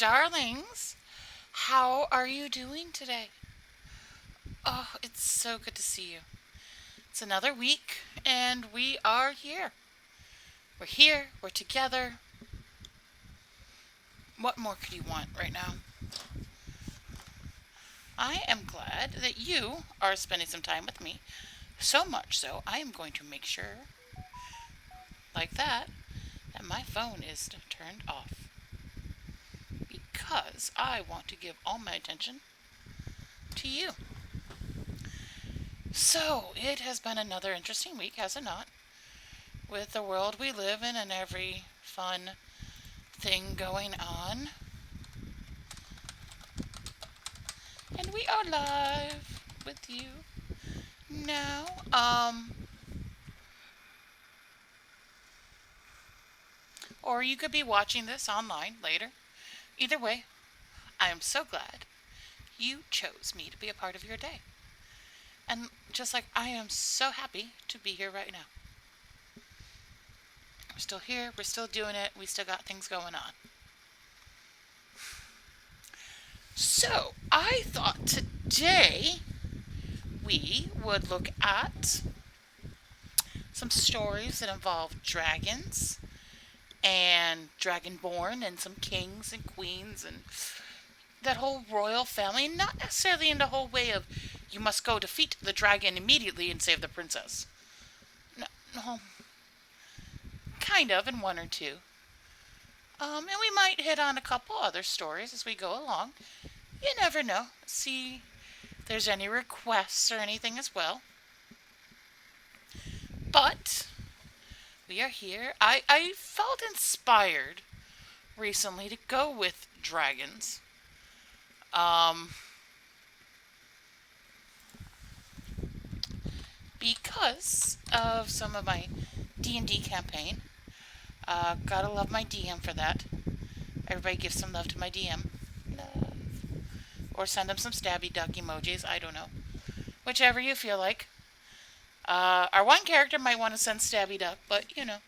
darlings. How are you doing today? Oh, it's so good to see you. It's another week, and we are here. We're here, we're together. What more could you want right now? I am glad that you are spending some time with me. So much so, I am going to make sure, like that my phone is turned off. Because I want to give all my attention to you. So, it has been another interesting week, has it not? With the world we live in and every fun thing going on. And we are live with you now. Or you could be watching this online later. Either way, I am so glad you chose me to be a part of your day. And just like I am so happy to be here right now. We're still here, we're still doing it, we still got things going on. So, I thought today we would look at some stories that involve dragons and dragonborn and some kings and queens and that whole royal family, and not necessarily in the whole way of you must go defeat the dragon immediately and save the princess. No, no, kind of in one or two. And we might hit on a couple other stories as we go along. You never know. See if there's any requests or anything as well. But we are here. I felt inspired recently to go with dragons. Because of some of my D&D campaign. Gotta love my DM for that. Everybody give some love to my DM. Love. Or send them some stabby duck emojis. I don't know. Whichever you feel like. Our one character might want to send stabby duck, but you know.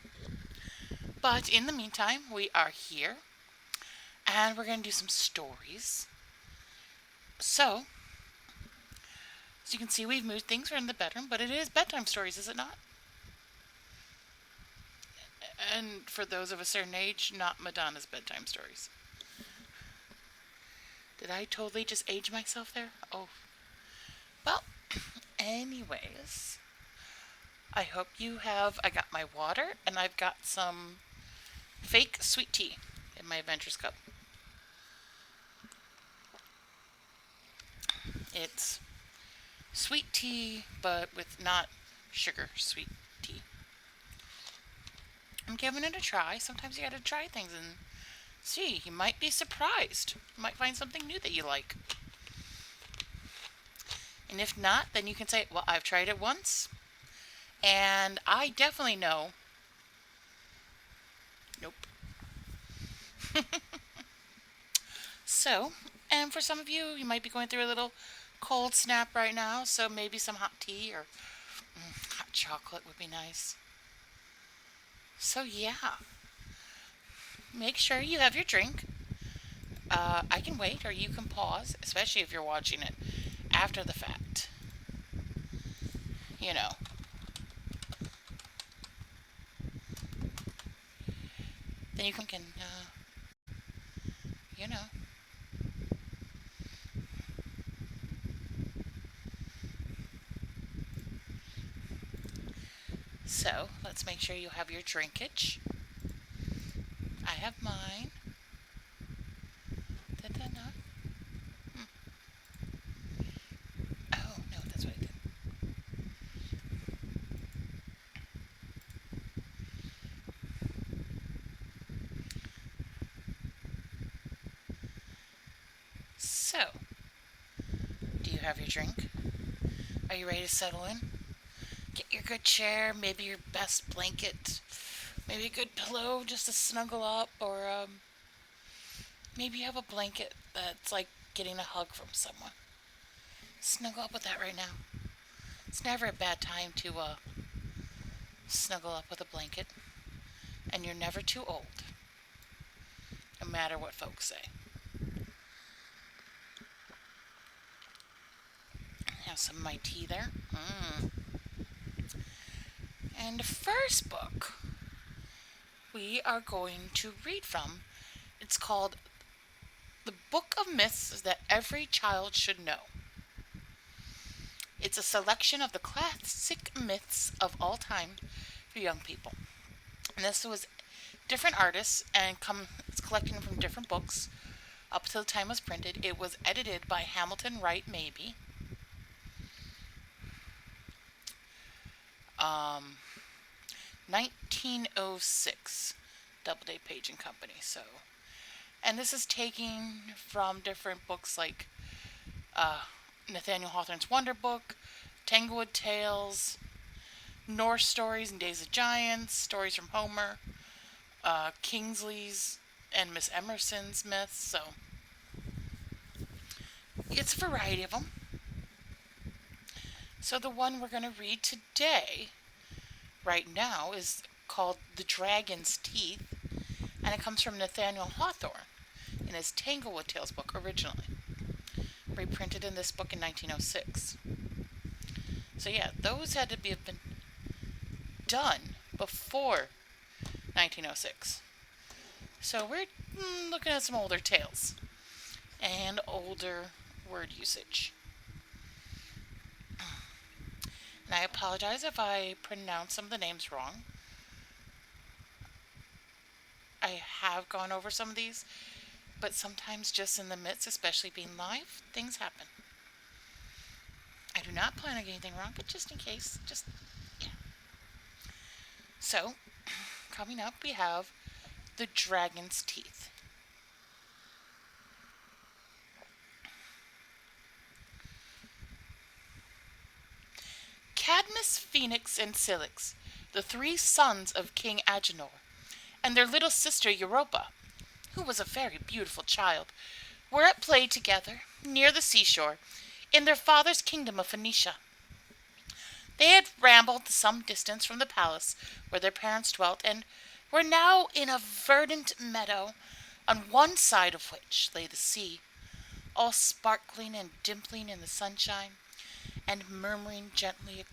But in the meantime, we are here. And we're going to do some stories. So, as you can see, we've moved things. We're in the bedroom, but it is bedtime stories, is it not? And for those of a certain age, not Madonna's bedtime stories. Did I totally just age myself there? Oh. Well, anyways. I hope you have... I got my water, and I've got some fake sweet tea in my Adventures cup. It's sweet tea, but with not sugar sweet tea. I'm giving it a try. Sometimes you gotta try things and see. You might be surprised. You might find something new that you like. And if not, then you can say, well, I've tried it once, and I definitely know. Nope. So, and for some of you, you might be going through a little cold snap right now, so maybe some hot tea or hot chocolate would be nice. So yeah, make sure you have your drink. I can wait, or you can pause, especially if you're watching it after the fact. You know. Then you can you know. So, let's make sure you have your drinkage. I have mine. Did that not? Oh, no, that's what I did. So, do you have your drink? Are you ready to settle in? Get your good chair, maybe your best blanket, maybe a good pillow just to snuggle up, or maybe you have a blanket that's like getting a hug from someone. Snuggle up with that right now. It's never a bad time to snuggle up with a blanket, and you're never too old, no matter what folks say. Have some of my tea there. And the first book we are going to read from, it's called The Book of Myths That Every Child Should Know. It's a selection of the classic myths of all time for young people. And this was different artists and it's collecting from different books up to the time it was printed. It was edited by Hamilton Wright Mabie. 1906, Doubleday Page and Company. And this is taking from different books like Nathaniel Hawthorne's Wonder Book, Tanglewood Tales, Norse Stories and Days of Giants, Stories from Homer, Kingsley's and Miss Emerson's myths. So it's a variety of them. So the one we're going to read today, right now, is called The Dragon's Teeth, and it comes from Nathaniel Hawthorne in his Tanglewood Tales book originally, reprinted in this book in 1906. So yeah, those had to have been done before 1906. So we're looking at some older tales and older word usage. And I apologize if I pronounce some of the names wrong. I have gone over some of these, but sometimes just in the midst, especially being live, things happen. I do not plan on getting anything wrong, but just in case, yeah. So, coming up, we have The Dragon's Teeth. Cadmus, Phoenix, and Cilix, the three sons of King Agenor, and their little sister Europa, who was a very beautiful child, were at play together near the seashore in their father's kingdom of Phoenicia. They had rambled some distance from the palace where their parents dwelt, and were now in a verdant meadow, on one side of which lay the sea, all sparkling and dimpling in the sunshine, and murmuring gently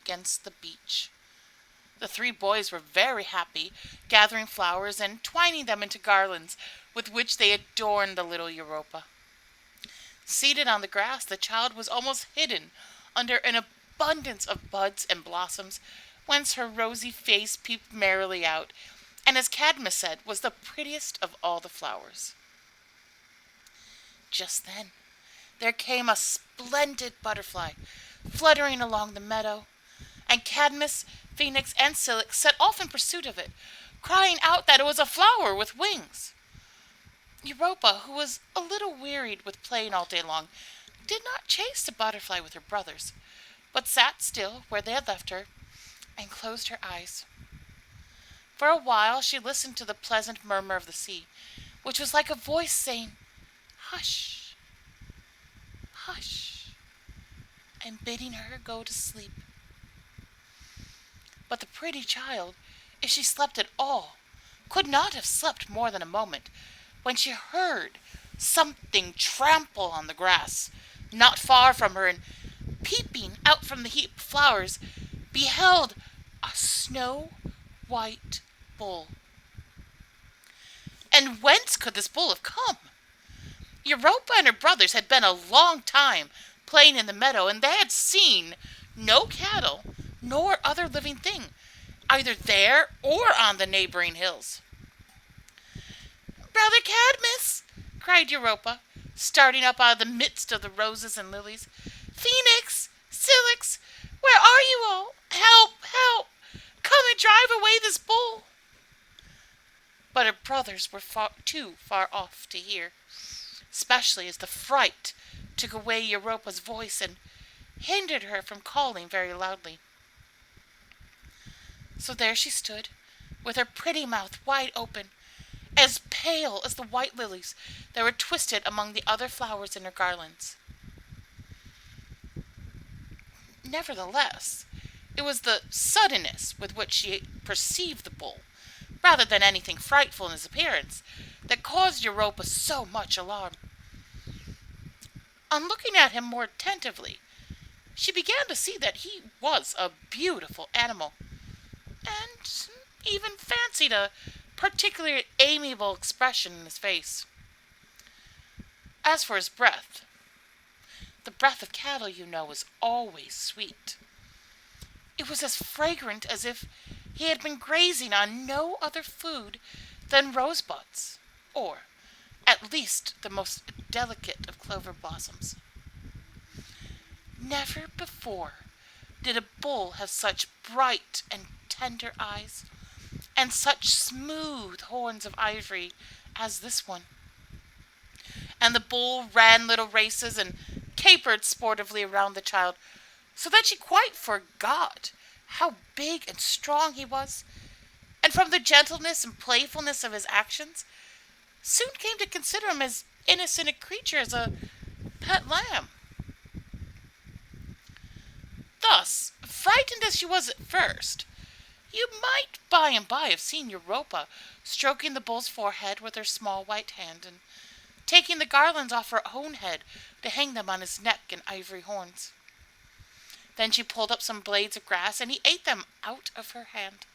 against the beach. The three boys were very happy, gathering flowers and twining them into garlands with which they adorned the little Europa. Seated on the grass, the child was almost hidden under an abundance of buds and blossoms, whence her rosy face peeped merrily out, and as Cadmus said, was the prettiest of all the flowers. Just then, there came a splendid butterfly, fluttering along the meadow, and Cadmus, Phoenix, and Cilix set off in pursuit of it, crying out that it was a flower with wings. Europa, who was a little wearied with playing all day long, did not chase the butterfly with her brothers, but sat still where they had left her, and closed her eyes. For a while she listened to the pleasant murmur of the sea, which was like a voice saying, "Hush, hush," and bidding her go to sleep. But the pretty child, if she slept at all, could not have slept more than a moment, when she heard something trample on the grass, not far from her, and peeping out from the heap of flowers, beheld a snow-white bull. And whence could this bull have come? Europa and her brothers had been a long time playing in the meadow, and they had seen no cattle nor other living thing, either there or on the neighboring hills. "Brother Cadmus," cried Europa, starting up out of the midst of the roses and lilies, "Phoenix, Cilix, where are you all? Help, help! Come and drive away this bull." But her brothers were too far off to hear, especially as the fright took away Europa's voice and hindered her from calling very loudly. So there she stood, with her pretty mouth wide open, as pale as the white lilies that were twisted among the other flowers in her garlands. Nevertheless, it was the suddenness with which she perceived the bull, rather than anything frightful in his appearance, that caused Europa so much alarm. On looking at him more attentively, she began to see that he was a beautiful animal, and even fancied a particularly amiable expression in his face. As for his breath, the breath of cattle, you know, is always sweet. It was as fragrant as if he had been grazing on no other food than rosebuds, or at least the most delicate of clover blossoms. Never before did a bull have such bright and tender eyes, and such smooth horns of ivory as this one. And the bull ran little races and capered sportively around the child, so that she quite forgot how big and strong he was, and from the gentleness and playfulness of his actions, soon came to consider him as innocent a creature as a pet lamb. Thus, frightened as she was at first, you might by and by have seen Europa stroking the bull's forehead with her small white hand, and taking the garlands off her own head to hang them on his neck and ivory horns. Then she pulled up some blades of grass, and he ate them out of her hand,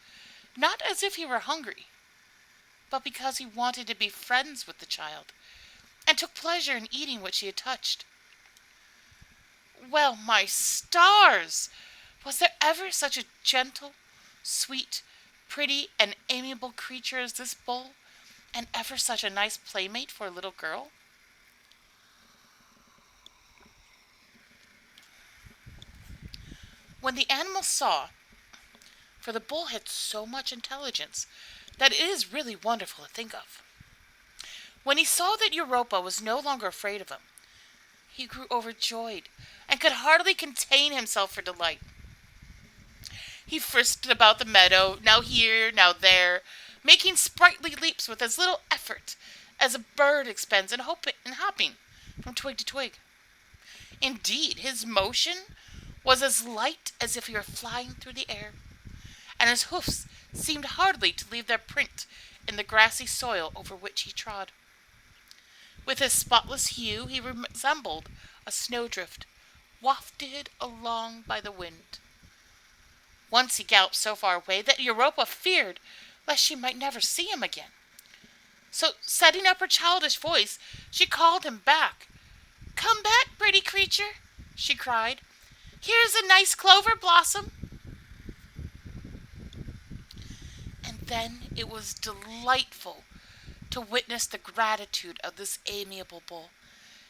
not as if he were hungry, but because he wanted to be friends with the child, and took pleasure in eating what she had touched. Well, my stars! Was there ever such a gentle, sweet, pretty, and amiable creature as this bull, and ever such a nice playmate for a little girl? When the animal saw, for the bull had so much intelligence that it is really wonderful to think of, when he saw that Europa was no longer afraid of him, he grew overjoyed and could hardly contain himself for delight. He frisked about the meadow, now here, now there, making sprightly leaps with as little effort as a bird expends in hopping from twig to twig. Indeed, his motion was as light as if he were flying through the air, and his hoofs seemed hardly to leave their print in the grassy soil over which he trod. With his spotless hue he resembled a snowdrift wafted along by the wind. Once he galloped so far away that Europa feared lest she might never see him again. So, setting up her childish voice, she called him back. "Come back, pretty creature," she cried. "Here's a nice clover blossom." And then it was delightful to witness the gratitude of this amiable bull,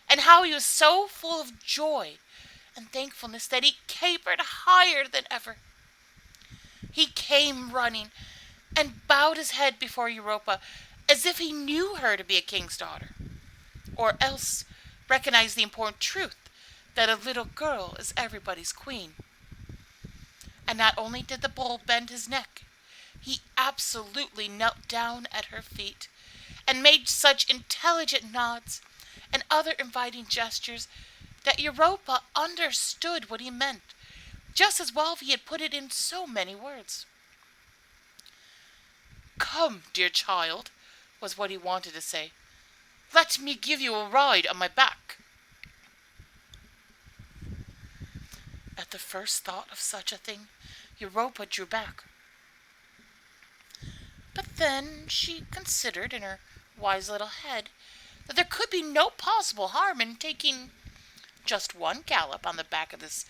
and how he was so full of joy and thankfulness that he capered higher than ever. He came running and bowed his head before Europa as if he knew her to be a king's daughter, or else recognized the important truth that a little girl is everybody's queen. And not only did the bull bend his neck, he absolutely knelt down at her feet and made such intelligent nods and other inviting gestures that Europa understood what he meant just as well if he had put it in so many words. "Come, dear child," was what he wanted to say. "Let me give you a ride on my back." At the first thought of such a thing, Europa drew back. But then she considered in her wise little head that there could be no possible harm in taking just one gallop on the back of this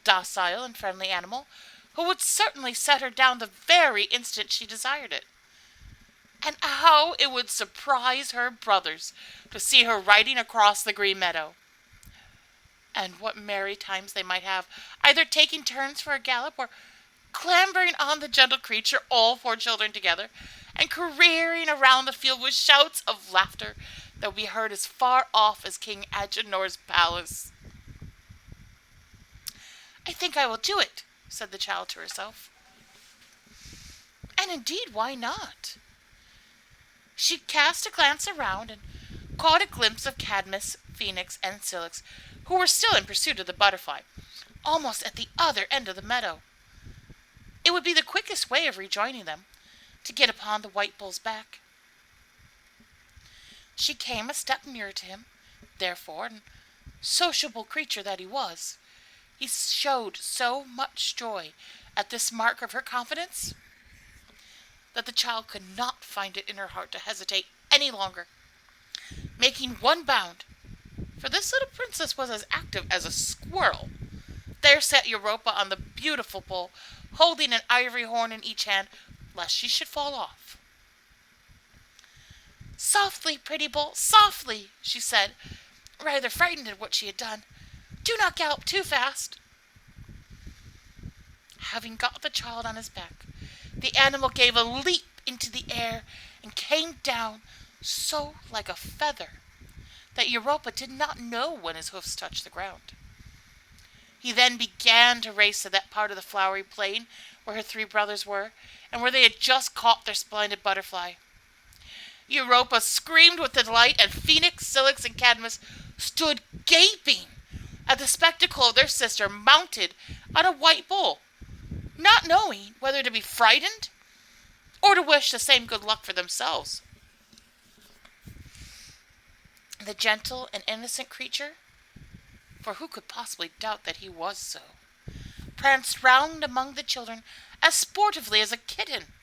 docile and friendly animal, who would certainly set her down the very instant she desired it. And how it would surprise her brothers to see her riding across the green meadow! And what merry times they might have, either taking turns for a gallop, or clambering on the gentle creature, all four children together, and careering around the field with shouts of laughter that would be heard as far off as King Agenor's palace. "I think I will do it," said the child to herself. And indeed, why not? She cast a glance around and caught a glimpse of Cadmus, Phoenix, and Cilix, who were still in pursuit of the butterfly, almost at the other end of the meadow. It would be the quickest way of rejoining them, to get upon the white bull's back. She came a step nearer to him, therefore, and sociable creature that he was, he He showed so much joy at this mark of her confidence that the child could not find it in her heart to hesitate any longer. Making one bound, for this little princess was as active as a squirrel, there sat Europa on the beautiful bull, holding an ivory horn in each hand, lest she should fall off. "Softly, pretty bull, softly," she said, rather frightened at what she had done. "Do not gallop too fast." Having got the child on his back, the animal gave a leap into the air and came down so like a feather that Europa did not know when his hoofs touched the ground. He then began to race to that part of the flowery plain where her three brothers were, and where they had just caught their splendid butterfly. Europa screamed with delight, and Phoenix, Cilix, and Cadmus stood gaping at the spectacle of their sister mounted on a white bull, not knowing whether to be frightened or to wish the same good luck for themselves. The gentle and innocent creature, for who could possibly doubt that he was so, pranced round among the children as sportively as a kitten.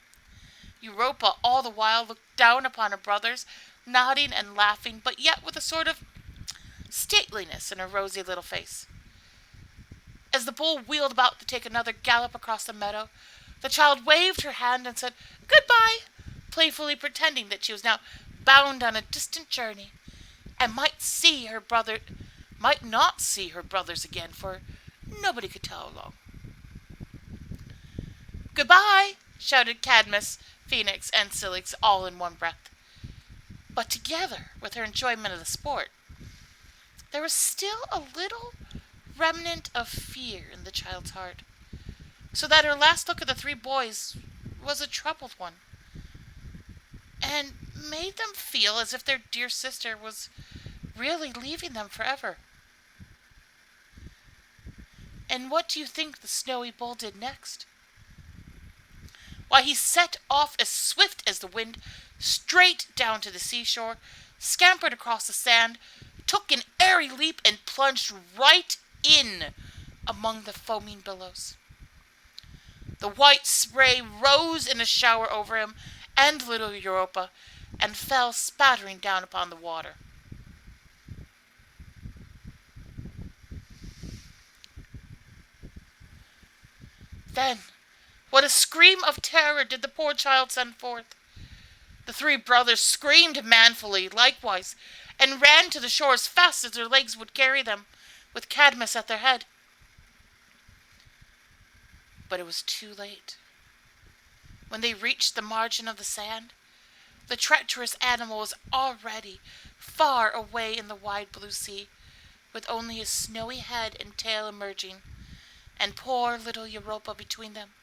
Europa all the while looked down upon her brothers, nodding and laughing, but yet with a sort of stateliness in her rosy little face. As the bull wheeled about to take another gallop across the meadow, the child waved her hand and said, "Goodbye," playfully pretending that she was now bound on a distant journey, and might not see her brothers again, for nobody could tell how long. "Goodbye," shouted Cadmus, Phoenix, and Cilix all in one breath. But together with her enjoyment of the sport, there was still a little remnant of fear in the child's heart, so that her last look at the three boys was a troubled one, and made them feel as if their dear sister was really leaving them forever. And what do you think the snowy bull did next? Why, he set off as swift as the wind, straight down to the seashore, scampered across the sand, took an airy leap, and plunged right in among the foaming billows. The white spray rose in a shower over him and little Europa, and fell spattering down upon the water. Then, what a scream of terror did the poor child send forth! The three brothers screamed manfully, likewise, and ran to the shore as fast as their legs would carry them, with Cadmus at their head. But it was too late. When they reached the margin of the sand, the treacherous animal was already far away in the wide blue sea, with only his snowy head and tail emerging, and poor little Europa between them,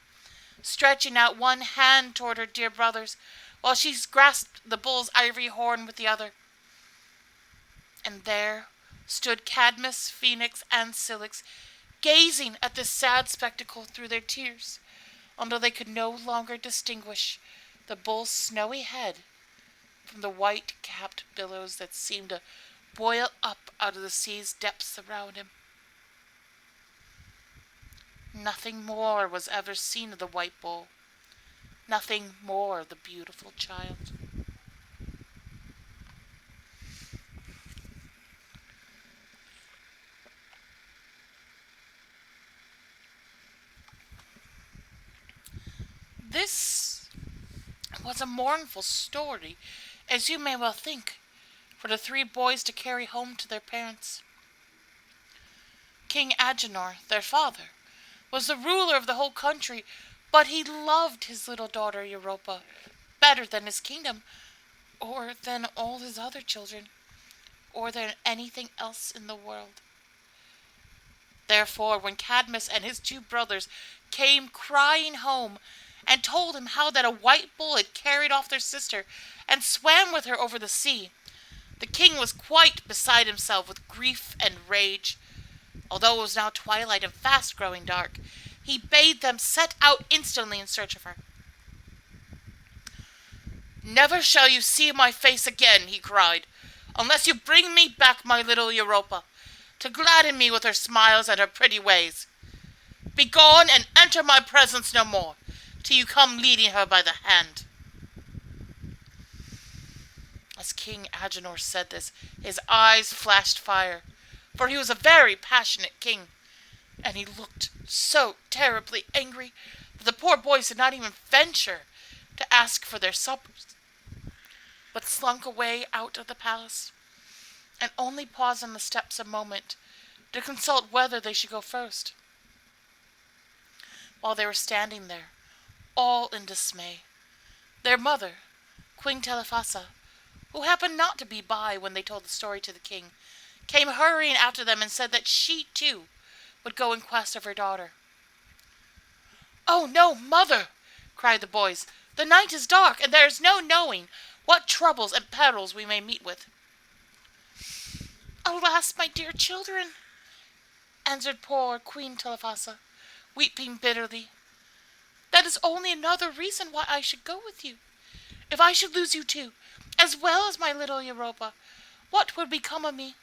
stretching out one hand toward her dear brothers, while she grasped the bull's ivory horn with the other. And there stood Cadmus, Phoenix, and Cilix, gazing at this sad spectacle through their tears, until they could no longer distinguish the bull's snowy head from the white-capped billows that seemed to boil up out of the sea's depths around him. Nothing more was ever seen of the white bull, nothing more of the beautiful child. This was a mournful story, as you may well think, for the three boys to carry home to their parents. King Agenor, their father, was the ruler of the whole country, but he loved his little daughter Europa better than his kingdom, or than all his other children, or than anything else in the world. Therefore, when Cadmus and his two brothers came crying home, and told him how that a white bull had carried off their sister and swam with her over the sea, the king was quite beside himself with grief and rage. Although it was now twilight and fast growing dark, he bade them set out instantly in search of her. "Never shall you see my face again," he cried, "unless you bring me back my little Europa, to gladden me with her smiles and her pretty ways." Begone and enter my presence no more, till you come leading her by the hand. As King Agenor said this, his eyes flashed fire, for he was a very passionate king, and he looked so terribly angry that the poor boys did not even venture to ask for their suppers, but slunk away out of the palace, and only paused on the steps a moment to consult whether they should go first. While they were standing there, all in dismay, their mother, Queen Telephassa, who happened not to be by when they told the story to the king, came hurrying after them and said that she, too, would go in quest of her daughter. "Oh, no, mother!" cried the boys. "The night is dark, and there is no knowing what troubles and perils we may meet with." "Alas, my dear children," answered poor Queen Telephassa, weeping bitterly, "that is only another reason why I should go with you. If I should lose you too, as well as my little Europa, what would become of me?"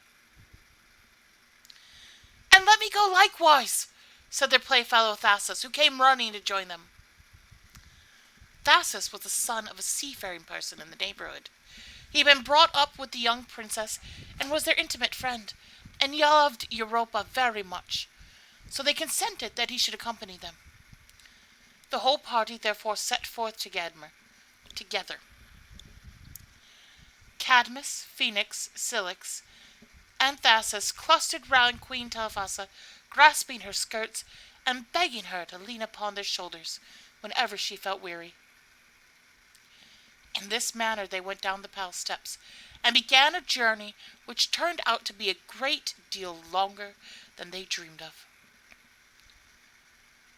"And let me go likewise," said their playfellow Thasus, who came running to join them. Thasus was the son of a seafaring person in the neighborhood. He had been brought up with the young princess and was their intimate friend, and loved Europa very much, so they consented that he should accompany them. The whole party therefore set forth together. Cadmus, Phoenix, Cilix, and Thasus clustered round Queen Telephassa, grasping her skirts and begging her to lean upon their shoulders whenever she felt weary. In this manner they went down the palace steps and began a journey which turned out to be a great deal longer than they dreamed of.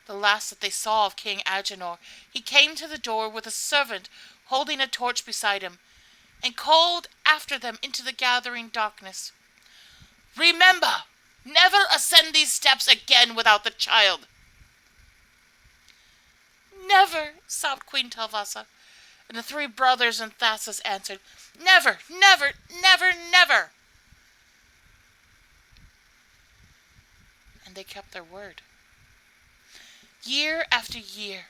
The last that they saw of King Agenor, he came to the door with a servant holding a torch beside him, and called after them into the gathering darkness, "Remember, never ascend these steps again without the child." "Never," sobbed Queen Telephassa, and the three brothers and Thasus answered, "Never, never, never, never." And they kept their word. Year after year,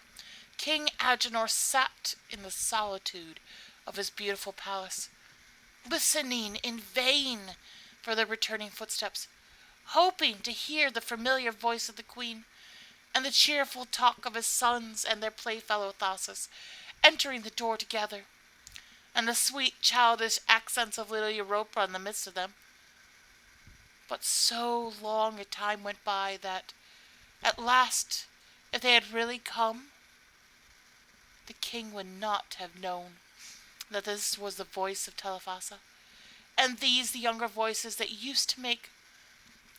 King Agenor sat in the solitude of his beautiful palace, listening in vain for the returning footsteps, hoping to hear the familiar voice of the queen and the cheerful talk of his sons and their playfellow Thasus entering the door together, and the sweet childish accents of little Europa in the midst of them. But so long a time went by that, at last, if they had really come, the king would not have known that this was the voice of Telephassa, and these the younger voices that used to make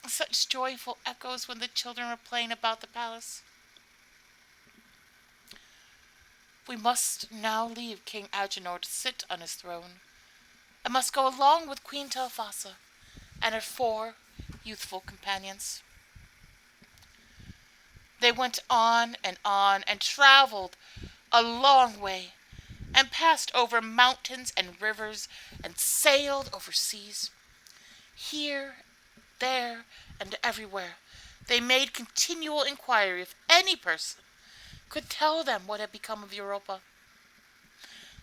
such joyful echoes when the children were playing about the palace. We must now leave King Agenor to sit on his throne, and must go along with Queen Telephassa and her 4 youthful companions. They went on, and traveled a long way, and passed over mountains and rivers, and sailed over seas. Here, there, and everywhere, they made continual inquiry if any person could tell them what had become of Europa.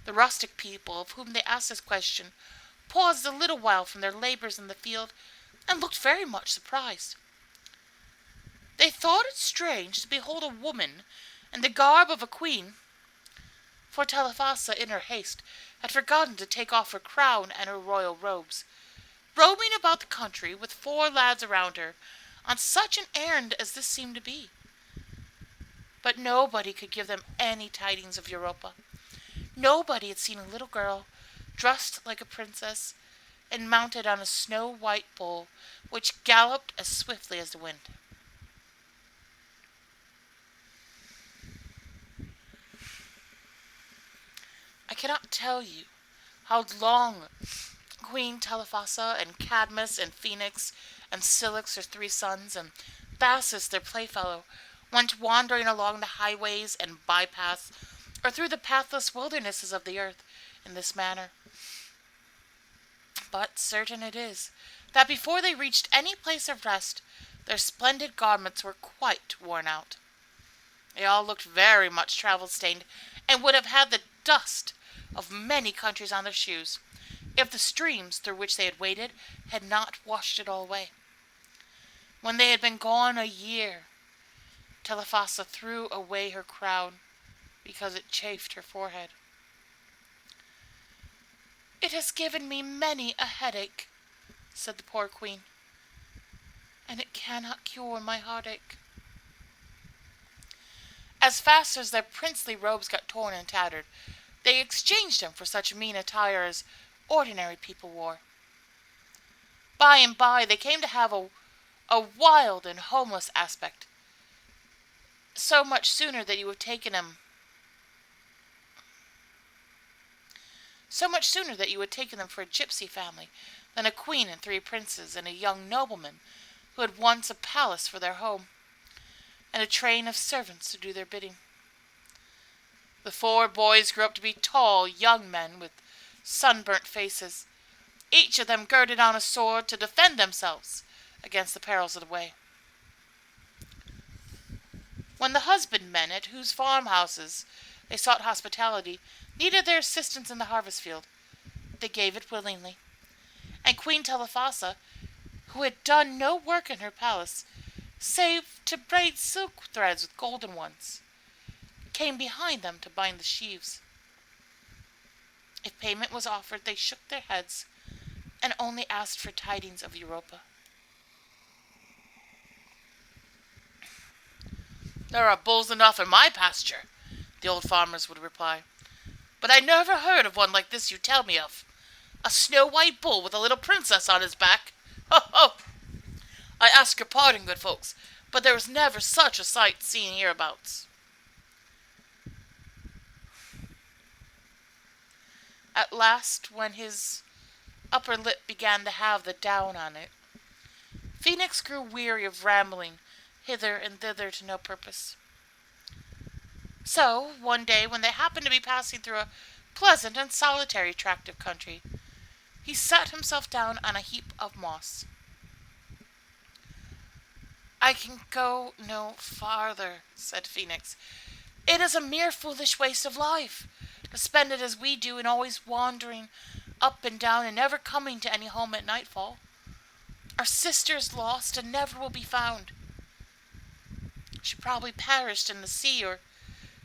The rustic people, of whom they asked this question, paused a little while from their labors in the field, and looked very much surprised. They thought it strange to behold a woman in the garb of a queen, for Telephassa, in her haste, had forgotten to take off her crown and her royal robes, roaming about the country with 4 lads around her, on such an errand as this seemed to be. But nobody could give them any tidings of Europa. Nobody had seen a little girl, dressed like a princess, and mounted on a snow-white bull, which galloped as swiftly as the wind. I cannot tell you how long Queen Telephassa and Cadmus and Phoenix and Cilix, her 3 sons, and Thasus, their playfellow, went wandering along the highways and bypaths, or through the pathless wildernesses of the earth in this manner. But certain it is that before they reached any place of rest, Their splendid garments were quite worn out. They all looked very much travel-stained, and would have had the dust of many countries on their shoes, if the streams through which they had waded had not washed it all away. When they had been gone a year, Telephassa threw away her crown, because it chafed her forehead. "It has given me many a headache," said the poor queen, "and it cannot cure my heartache." As fast as their princely robes got torn and tattered, they exchanged them for such mean attire as ordinary people wore. By and by they came to have a wild and homeless aspect, so much sooner that you have taken them for a gypsy family than a queen and 3 princes and a young nobleman who had once a palace for their home, and a train of servants to do their bidding. The 4 boys grew up to be tall young men with sunburnt faces, each of them girded on a sword to defend themselves against the perils of the way. When the husbandmen at whose farmhouses they sought hospitality needed their assistance in the harvest field, they gave it willingly, and Queen Telephassa, who had done no work in her palace, save to braid silk threads with golden ones, came behind them to bind the sheaves. If payment was offered, they shook their heads and only asked for tidings of Europa. "There are bulls enough in my pasture," the old farmers would reply, "but I never heard of one like this you tell me of. A snow-white bull with a little princess on his back. Ho, ho! I ask your pardon, good folks, but there was never such a sight seen hereabouts." At last, when his upper lip began to have the down on it, Phoenix grew weary of rambling hither and thither to no purpose. So, one day, when they happened to be passing through a pleasant and solitary tract of country, he sat himself down on a heap of moss. "I can go no farther," said Phoenix. "It is a mere foolish waste of life to spend it as we do in always wandering up and down and never coming to any home at nightfall. Our sister is lost and never will be found. She probably perished in the sea or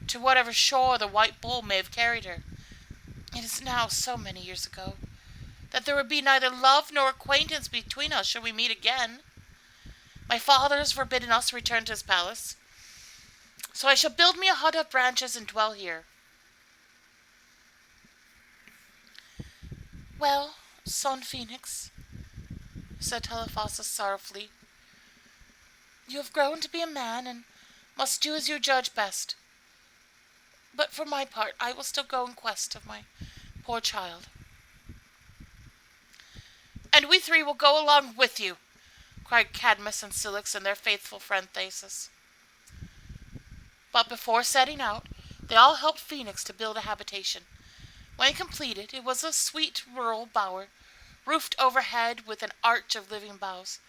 to whatever shore the white bull may have carried her. It is now so many years ago that there would be neither love nor acquaintance between us should we meet again. My father has forbidden us to return to his palace, so I shall build me a hut of branches and dwell here." "Well, son Phoenix," said Telephassa sorrowfully, "you have grown to be a man and must do as you judge best. But for my part, I will still go in quest of my poor child." "And we 3 will go along with you," cried Cadmus and Cilix and their faithful friend Thasus. But before setting out, they all helped Phoenix to build a habitation. When completed, it was a sweet rural bower, roofed overhead with an arch of living boughs.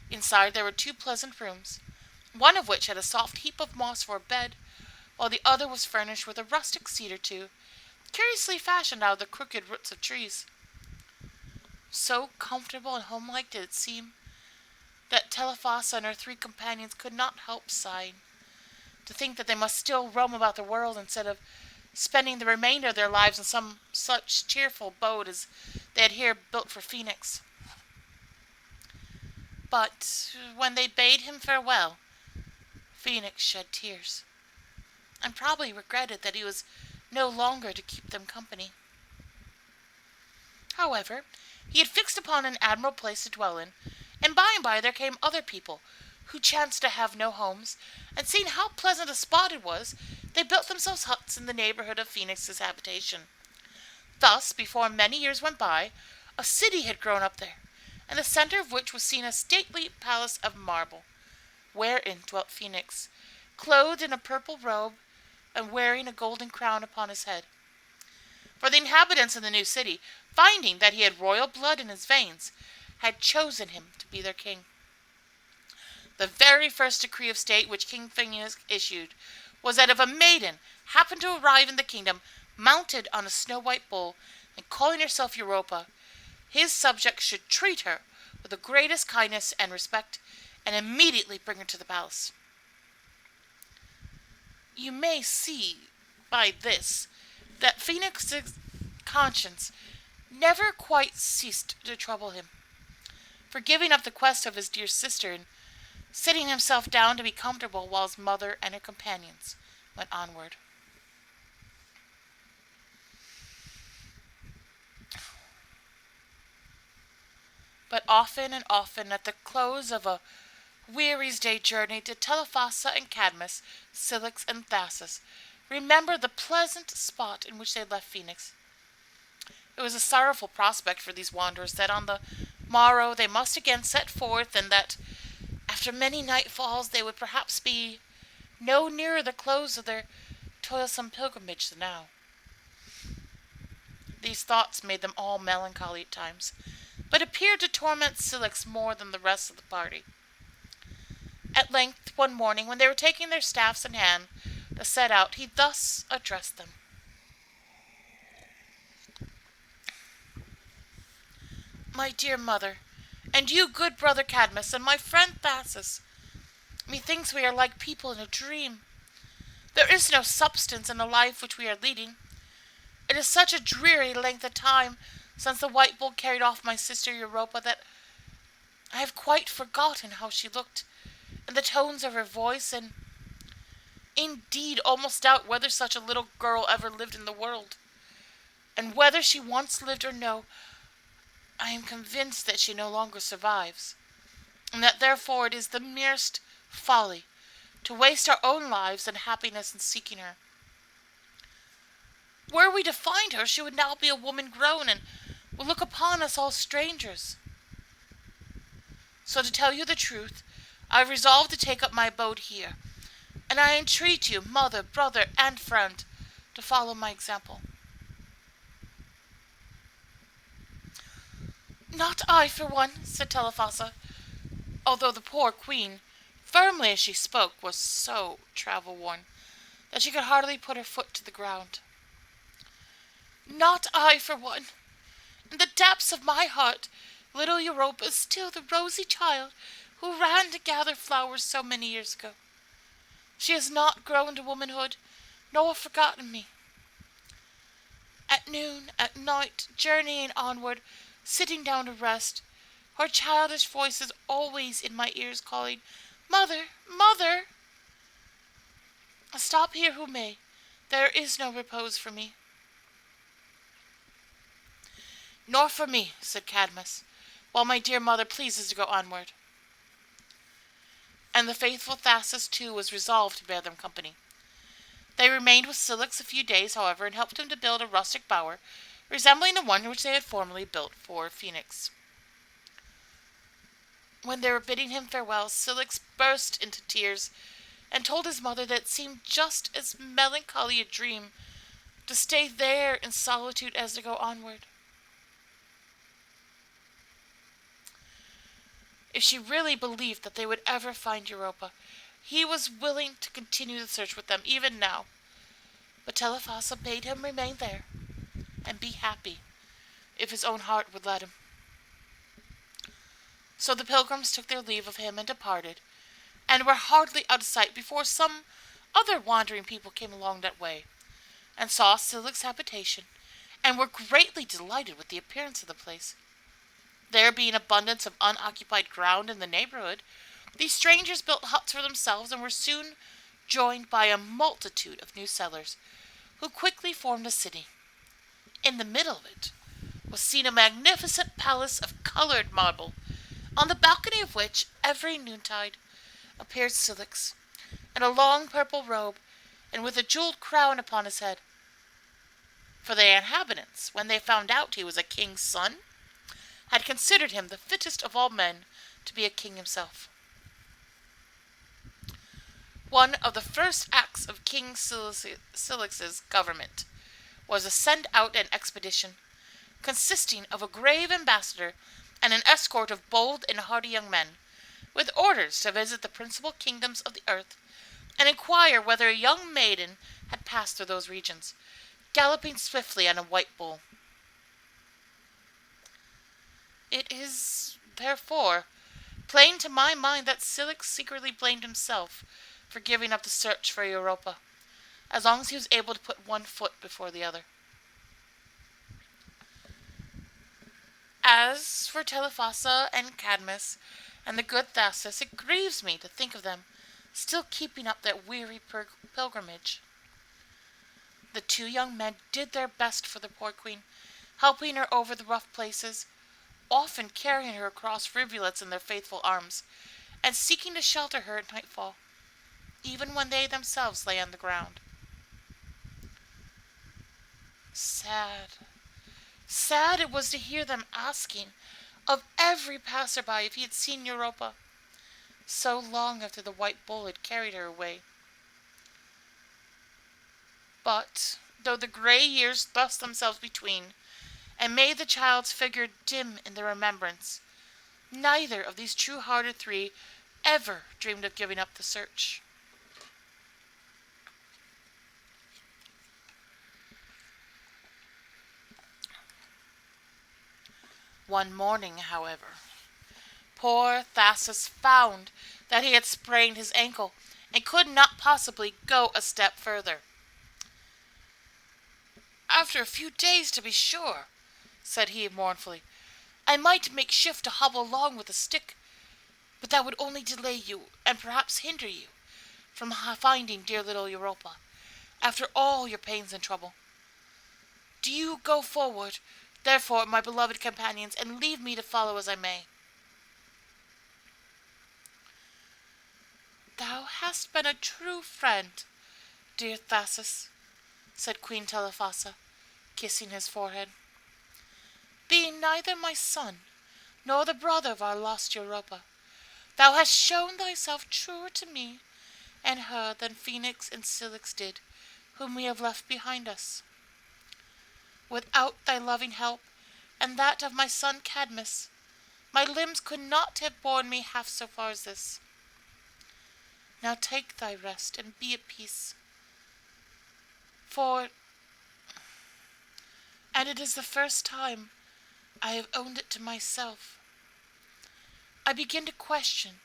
Inside there were 2 pleasant rooms, one of which had a soft heap of moss for a bed, while the other was furnished with a rustic seat or 2, curiously fashioned out of the crooked roots of trees. So comfortable and homelike did it seem that Telephassa and her 3 companions could not help sighing, to think that they must still roam about the world instead of spending the remainder of their lives in some such cheerful abode as they had here built for Phoenix. But when they bade him farewell, Phoenix shed tears, and probably regretted that he was no longer to keep them company. However, he had fixed upon an admirable place to dwell in, and by there came other people, who chanced to have no homes, and seeing how pleasant a spot it was, they built themselves huts in the neighborhood of Phoenix's habitation. Thus, before many years went by, a city had grown up there, in the center of which was seen a stately palace of marble, wherein dwelt Phoenix, clothed in a purple robe and wearing a golden crown upon his head. For the inhabitants of the new city, finding that he had royal blood in his veins, had chosen him to be their king. The very first decree of state which King Phineas issued was that if a maiden happened to arrive in the kingdom mounted on a snow-white bull and calling herself Europa, his subjects should treat her with the greatest kindness and respect and immediately bring her to the palace. You may see by this that Phoenix's conscience never quite ceased to trouble him. For giving up the quest of his dear sister and sitting himself down to be comfortable while his mother and her companions went onward. But often and often at the close of a weary's day journey did Telephassa and Cadmus, Cilix and Thasus remember the pleasant spot in which they had left Phoenix. It was a sorrowful prospect for these wanderers that on the morrow they must again set forth, and that after many nightfalls they would perhaps be no nearer the close of their toilsome pilgrimage than now. These thoughts made them all melancholy at times, but appeared to torment Cilix more than the rest of the party. At length, one morning, when they were taking their staffs in hand to set out, he thus addressed them. My dear mother, and you, good brother Cadmus, and my friend Thasus, methinks we are like people in a dream. There is no substance in the life which we are leading. It is such a dreary length of time since the white bull carried off my sister Europa that I have quite forgotten how she looked, and the tones of her voice, and indeed almost doubt whether such a little girl ever lived in the world. And whether she once lived or no, I am convinced that she no longer survives, and that therefore it is the merest folly to waste our own lives and happiness in seeking her. Were we to find her, she would now be a woman grown, and would look upon us all strangers. So to tell you the truth, I have resolved to take up my abode here, and I entreat you, mother, brother, and friend, to follow my example. Not I, for one, said Telephassa, although the poor queen, firmly as she spoke, was so travel-worn that she could hardly put her foot to the ground. Not I, for one. In the depths of my heart, little Europa is still the rosy child who ran to gather flowers so many years ago. She has not grown to womanhood, nor forgotten me. At noon, at night, journeying onward, sitting down to rest, her childish voice is always in my ears calling, Mother, mother! Stop here who may, there is no repose for me. Nor for me, said Cadmus, while my dear mother pleases to go onward. And the faithful Thasus, too, was resolved to bear them company. They remained with Cilix a few days, however, and helped him to build a rustic bower, resembling the one which they had formerly built for Phoenix. When they were bidding him farewell, Cilix burst into tears, and told his mother that it seemed just as melancholy a dream to stay there in solitude as to go onward. If she really believed that they would ever find Europa, he was willing to continue the search with them even now. But Telephassa bade him remain there and be happy, if his own heart would let him. So the pilgrims took their leave of him and departed, and were hardly out of sight before some other wandering people came along that way, and saw Cilix's habitation, and were greatly delighted with the appearance of the place. There being abundance of unoccupied ground in the neighborhood, these strangers built huts for themselves and were soon joined by a multitude of new settlers, who quickly formed a city. In the middle of it was seen a magnificent palace of colored marble, on the balcony of which every noontide appeared Cilix, in a long purple robe, and with a jeweled crown upon his head. For the inhabitants, when they found out he was a king's son, had considered him the fittest of all men to be a king himself. One of the first acts of King Cilix's government was to send out an expedition, consisting of a grave ambassador and an escort of bold and hardy young men, with orders to visit the principal kingdoms of the earth and inquire whether a young maiden had passed through those regions, galloping swiftly on a white bull. It is, therefore, plain to my mind that Cilix secretly blamed himself for giving up the search for Europa, as long as he was able to put one foot before the other. As for Telephassa and Cadmus and the good Thasus, it grieves me to think of them still keeping up that weary pilgrimage. The two young men did their best for the poor queen, helping her over the rough places, often carrying her across rivulets in their faithful arms, and seeking to shelter her at nightfall, even when they themselves lay on the ground. Sad, sad it was to hear them asking of every passerby if he had seen Europa, so long after the white bull had carried her away. But, though the grey years thrust themselves between, and made the child's figure dim in their remembrance, neither of these true-hearted three ever dreamed of giving up the search. One morning, however, poor Thasus found that he had sprained his ankle and could not possibly go a step further. "After a few days, to be sure," said he mournfully, "I might make shift to hobble along with a stick, but that would only delay you, and perhaps hinder you, from finding dear little Europa, after all your pains and trouble. Do you go forward, therefore, my beloved companions, and leave me to follow as I may." "Thou hast been a true friend, dear Thasus," said Queen Telephassa, kissing his forehead. "Being neither my son, nor the brother of our lost Europa, thou hast shown thyself truer to me and her than Phoenix and Cilix did, whom we have left behind us. Without thy loving help, and that of my son Cadmus, my limbs could not have borne me half so far as this. Now take thy rest, and be at peace. And it is the first time I have owned it to myself, I begin to question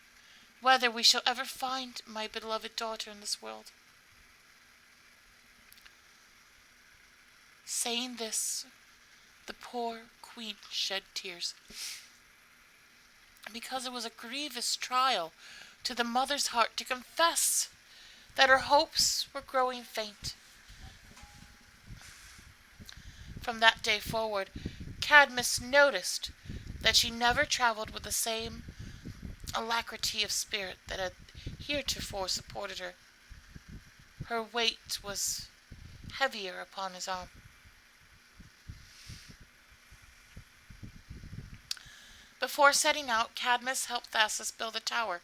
whether we shall ever find my beloved daughter in this world." Saying this, the poor queen shed tears, because it was a grievous trial to the mother's heart to confess that her hopes were growing faint. From that day forward, Cadmus noticed that she never traveled with the same alacrity of spirit that had heretofore supported her. Her weight was heavier upon his arm. Before setting out, Cadmus helped Thasus build a tower,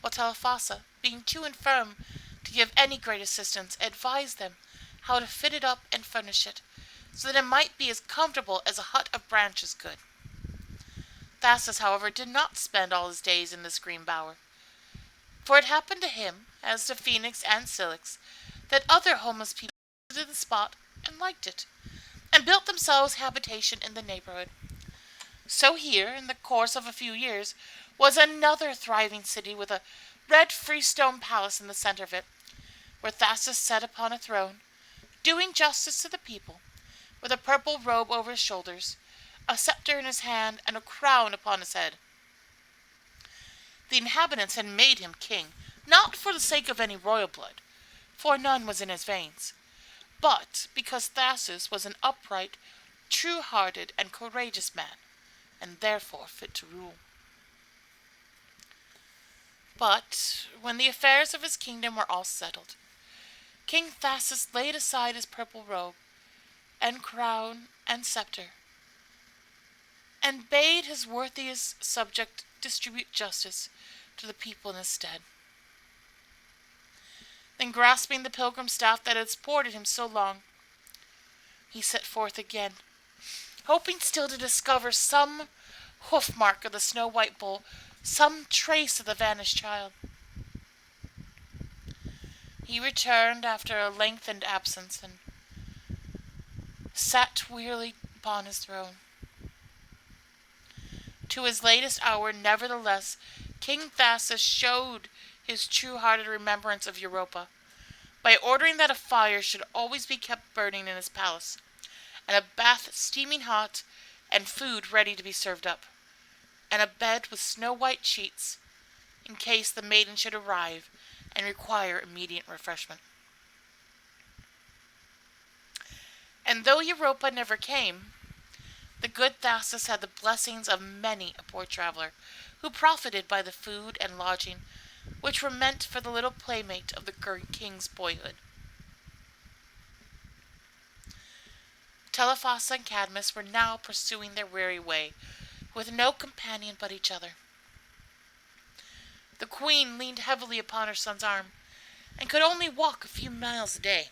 while Telephassa, being too infirm to give any great assistance, advised them how to fit it up and furnish it, so that it might be as comfortable as a hut of branches could. Thasus, however, did not spend all his days in this green bower, for it happened to him, as to Phoenix and Cilix, that other homeless people visited the spot and liked it, and built themselves habitation in the neighborhood. So here, in the course of a few years, was another thriving city with a red freestone palace in the center of it, where Thasus sat upon a throne, doing justice to the people, with a purple robe over his shoulders, a scepter in his hand, and a crown upon his head. The inhabitants had made him king, not for the sake of any royal blood, for none was in his veins, but because Thasus was an upright, true-hearted, and courageous man, and therefore fit to rule. But when the affairs of his kingdom were all settled, King Thasus laid aside his purple robe, and crown, and scepter, and bade his worthiest subject distribute justice to the people in his stead. Then, grasping the pilgrim staff that had supported him so long, he set forth again, hoping still to discover some hoof mark of the snow-white bull some trace of the vanished child. He returned after a lengthened absence and sat wearily upon his throne. To his latest hour, nevertheless, King Thasus showed his true-hearted remembrance of Europa by ordering that a fire should always be kept burning in his palace, and a bath steaming hot, and food ready to be served up, and a bed with snow-white sheets, in case the maiden should arrive and require immediate refreshment. And though Europa never came, the good Thasus had the blessings of many a poor traveler, who profited by the food and lodging which were meant for the little playmate of the king's boyhood. Telephassa and Cadmus were now pursuing their weary way, with no companion but each other. The queen leaned heavily upon her son's arm, and could only walk a few miles a day.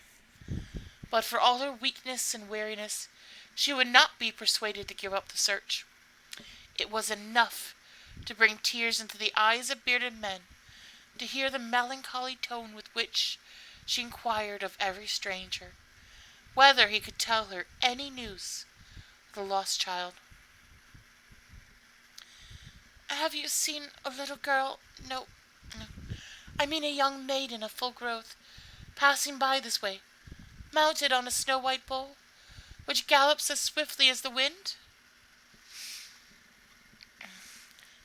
But for all her weakness and weariness, she would not be persuaded to give up the search. It was enough to bring tears into the eyes of bearded men, to hear the melancholy tone with which she inquired of every stranger whether he could tell her any news of the lost child. "Have you seen a little girl? No, I mean a young maiden of full growth, passing by this way, mounted on a snow-white bull, which gallops as swiftly as the wind?"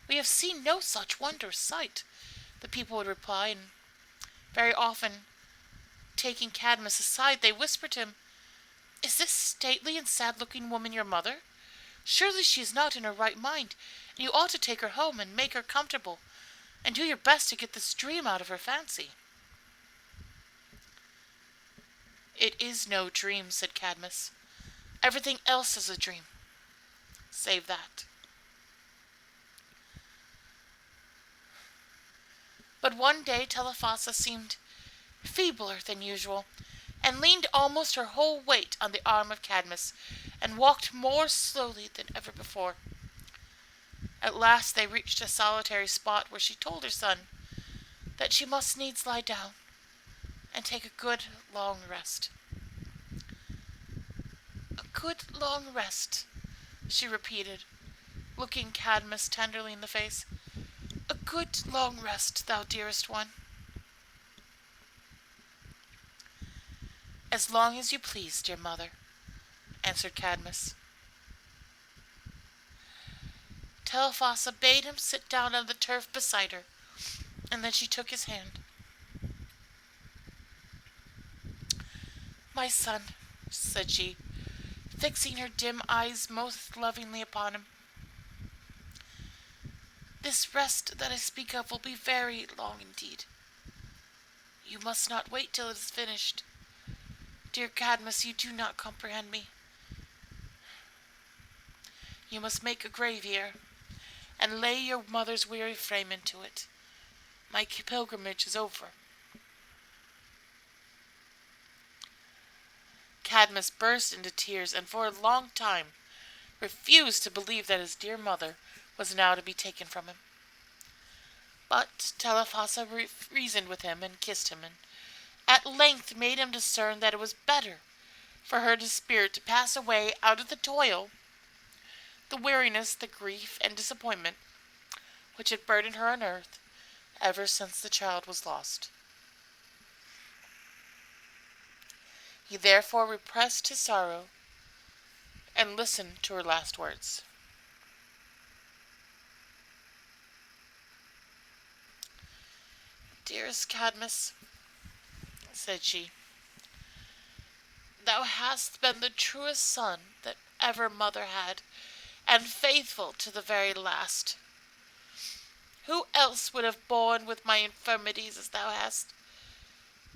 "We have seen no such wondrous sight," the people would reply, and very often, taking Cadmus aside, they whispered to him, "Is this stately and sad-looking woman your mother? Surely she is not in her right mind, and you ought to take her home and make her comfortable, and do your best to get this dream out of her fancy." "It is no dream," said Cadmus. "Everything else is a dream, save that." But one day Telephassa seemed feebler than usual, and leaned almost her whole weight on the arm of Cadmus, and walked more slowly than ever before. At last they reached a solitary spot where she told her son that she must needs lie down and take a good long rest. "A good long rest," she repeated, looking Cadmus tenderly in the face. "A good long rest, thou dearest one." "As long as you please, dear mother," answered Cadmus. Telephassa bade him sit down on the turf beside her, and then she took his hand. "My son," said she, fixing her dim eyes most lovingly upon him, "this rest that I speak of will be very long indeed. You must not wait till it is finished. Dear Cadmus, you do not comprehend me. You must make a grave here, and lay your mother's weary frame into it. My pilgrimage is over." Cadmus burst into tears, and for a long time refused to believe that his dear mother was now to be taken from him. But Telephassa reasoned with him and kissed him, and at length made him discern that it was better for her spirit to pass away out of the toil, the weariness, the grief, and disappointment which had burdened her on earth ever since the child was lost. He therefore repressed his sorrow and listened to her last words. "Dearest Cadmus," said she, "thou hast been the truest son that ever mother had, and faithful to the very last. Who else would have borne with my infirmities as thou hast?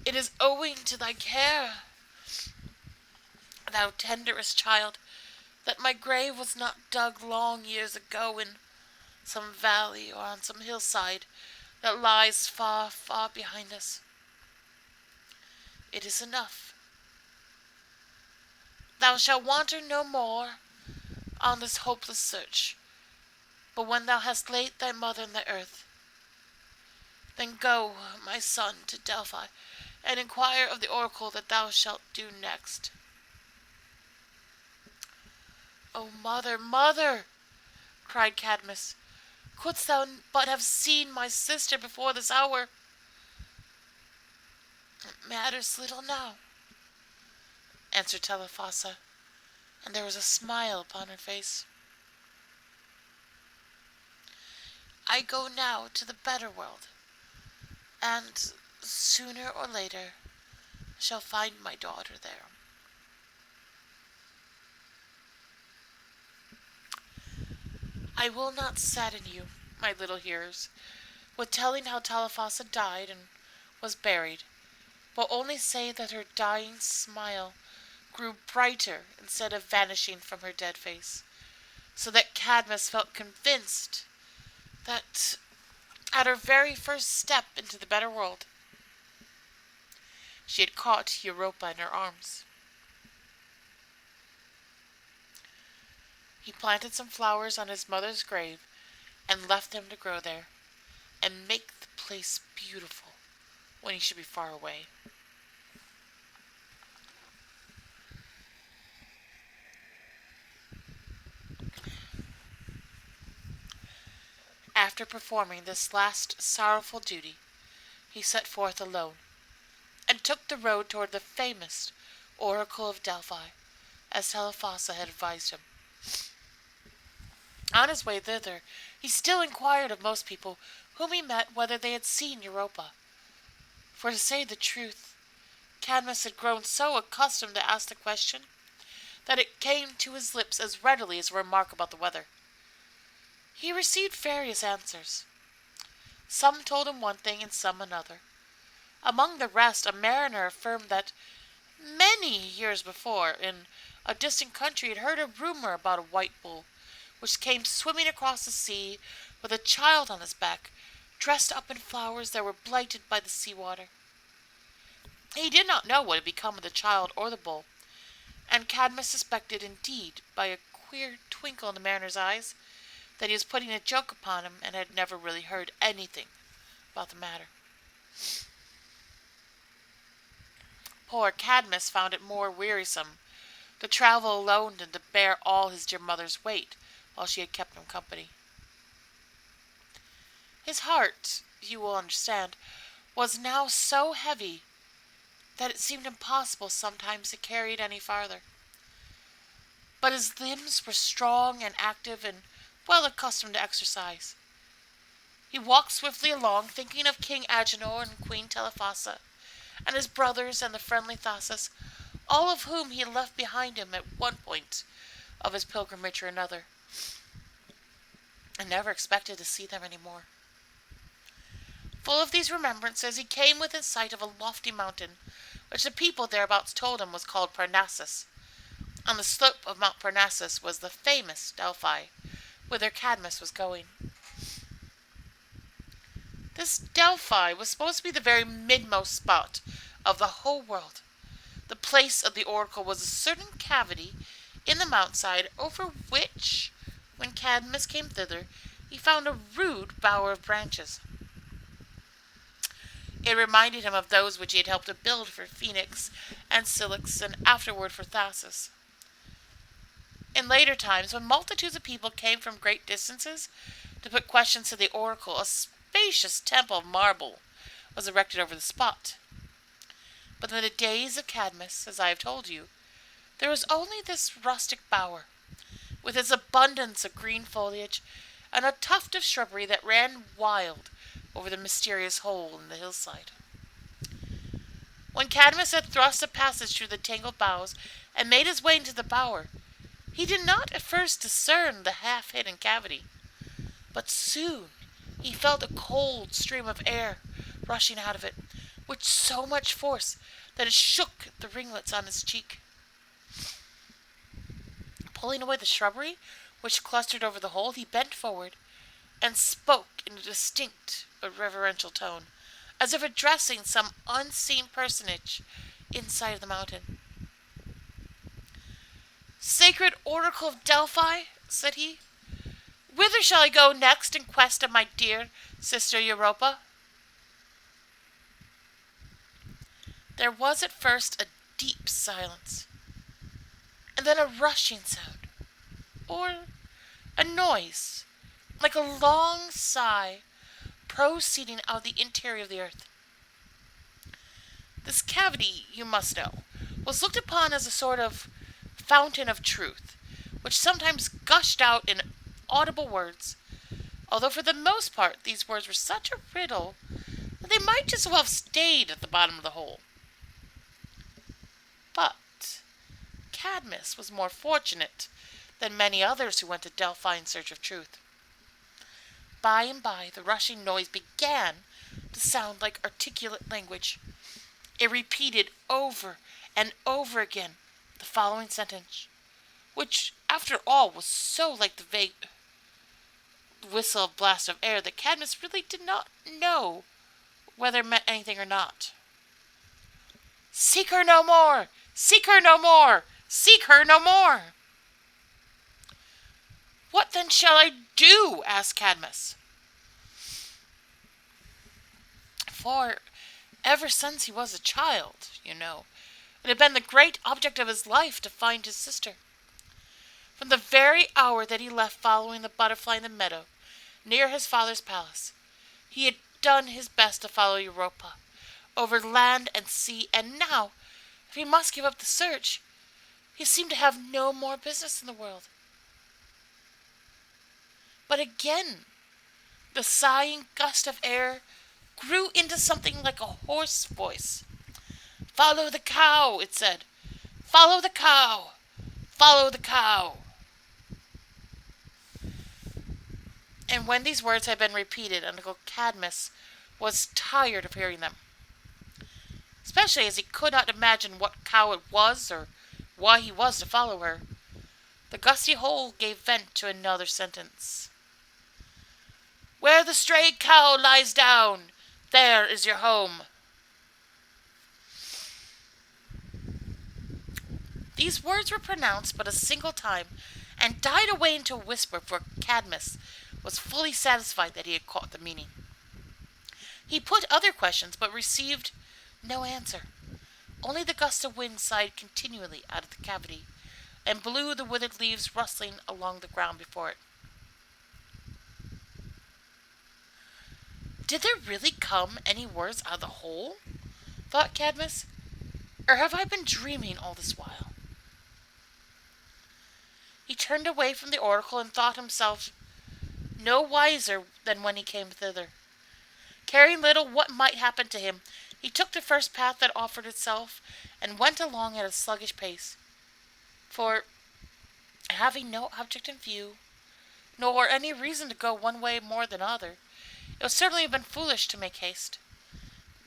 It is owing to thy care, thou tenderest child, that my grave was not dug long years ago in some valley or on some hillside that lies far, far behind us. It is enough. Thou shalt wander no more on this hopeless search, But when thou hast laid thy mother in the earth, then go, my son, to Delphi, and inquire of the oracle that thou shalt do next. O mother, mother, cried Cadmus, couldst thou but have seen my sister before this hour! It matters little now, answered Telephassa, and there was a smile upon her face. I go now to the better world, and sooner or later shall find my daughter there. I will not sadden you, my little hearers, with telling how Telephassa died and was buried, but only say that her dying smile grew brighter instead of vanishing from her dead face, so that Cadmus felt convinced that at her very first step into the better world, she had caught Europa in her arms. He planted some flowers on his mother's grave and left them to grow there and make the place beautiful when he should be far away. After performing this last sorrowful duty, he set forth alone, and took the road toward the famous oracle of Delphi, as Telephassa had advised him. On his way thither, he still inquired of most people whom he met whether they had seen Europa. For to say the truth, Cadmus had grown so accustomed to ask the question that it came to his lips as readily as a remark about the weather. He received various answers. Some told him one thing and some another. Among the rest, a mariner affirmed that many years before, in a distant country, he had heard a rumor about a white bull, which came swimming across the sea with a child on his back, dressed up in flowers that were blighted by the sea water. He did not know what had become of the child or the bull, and Cadmus suspected indeed, by a queer twinkle in the mariner's eyes, that he was putting a joke upon him and had never really heard anything about the matter. Poor Cadmus found it more wearisome to travel alone than to bear all his dear mother's weight while she had kept him company. His heart, you will understand, was now so heavy that it seemed impossible sometimes to carry it any farther. But his limbs were strong and active and well accustomed to exercise. He walked swiftly along, thinking of King Agenor and Queen Telephassa, and his brothers and the friendly Thasus, all of whom he had left behind him at one point of his pilgrimage or another, and never expected to see them any more. Full of these remembrances, he came within sight of a lofty mountain, which the people thereabouts told him was called Parnassus. On the slope of Mount Parnassus was the famous Delphi, whither Cadmus was going. This Delphi was supposed to be the very midmost spot of the whole world. The place of the oracle was a certain cavity in the mountainside, over which, when Cadmus came thither, he found a rude bower of branches. It reminded him of those which he had helped to build for Phoenix and Cilix, and afterward for Thasus. In later times, when multitudes of people came from great distances to put questions to the oracle, a spacious temple of marble was erected over the spot. But in the days of Cadmus, as I have told you, there was only this rustic bower, with its abundance of green foliage and a tuft of shrubbery that ran wild over the mysterious hole in the hillside. When Cadmus had thrust a passage through the tangled boughs and made his way into the bower, he did not at first discern the half-hidden cavity, but soon he felt a cold stream of air rushing out of it, with so much force that it shook the ringlets on his cheek. Pulling away the shrubbery which clustered over the hole, he bent forward and spoke in a distinct but reverential tone, as if addressing some unseen personage inside of the mountain. "Sacred oracle of Delphi," said he, Whither shall I go next in quest of my dear sister Europa? There was at first a deep silence, and then a rushing sound, or a noise, like a long sigh proceeding out of the interior of the earth. This cavity, you must know, was looked upon as a sort of fountain of truth, which sometimes gushed out in audible words, although for the most part these words were such a riddle that they might just as well have stayed at the bottom of the hole. But Cadmus was more fortunate than many others who went to Delphi in search of truth. By and by, the rushing noise began to sound like articulate language. It repeated over and over again the following sentence, which, after all, was so like the vague whistle blast of air that Cadmus really did not know whether it meant anything or not. Seek her no more! Seek her no more! Seek her no more! What then shall I do? Asked Cadmus. For ever since he was a child, it had been the great object of his life to find his sister. From the very hour that he left following the butterfly in the meadow, near his father's palace, he had done his best to follow Europa, over land and sea, and now, if he must give up the search, he seemed to have no more business in the world. But again, the sighing gust of air grew into something like a hoarse voice. Follow the cow, it said. Follow the cow. Follow the cow. And when these words had been repeated, Uncle Cadmus was tired of hearing them, especially as he could not imagine what cow it was or why he was to follow her. The gusty hole gave vent to another sentence. Where the stray cow lies down, there is your home. These words were pronounced but a single time, and died away into a whisper, for Cadmus was fully satisfied that he had caught the meaning. He put other questions, but received no answer. Only the gust of wind sighed continually out of the cavity, and blew the withered leaves rustling along the ground before it. Did there really come any words out of the hole? Thought Cadmus. Or have I been dreaming all this while? He turned away from the oracle and thought himself no wiser than when he came thither. Caring little what might happen to him, he took the first path that offered itself and went along at a sluggish pace. For, having no object in view, nor any reason to go one way more than other, it would certainly have been foolish to make haste.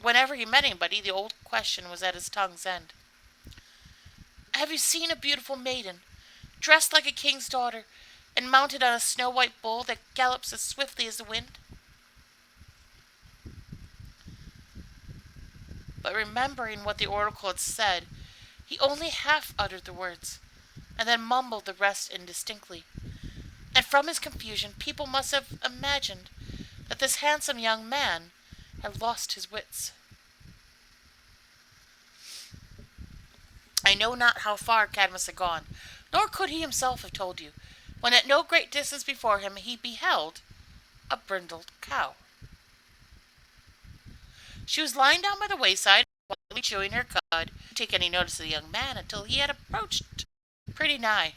Whenever he met anybody, the old question was at his tongue's end. Have you seen a beautiful maiden, dressed like a king's daughter, and mounted on a snow-white bull that gallops as swiftly as the wind? But remembering what the oracle had said, he only half uttered the words, and then mumbled the rest indistinctly. And from his confusion, people must have imagined that this handsome young man had lost his wits. I know not how far Cadmus had gone, nor could he himself have told you, when at no great distance before him he beheld a brindled cow. She was lying down by the wayside, quietly chewing her cud, and didn't take any notice of the young man until he had approached pretty nigh.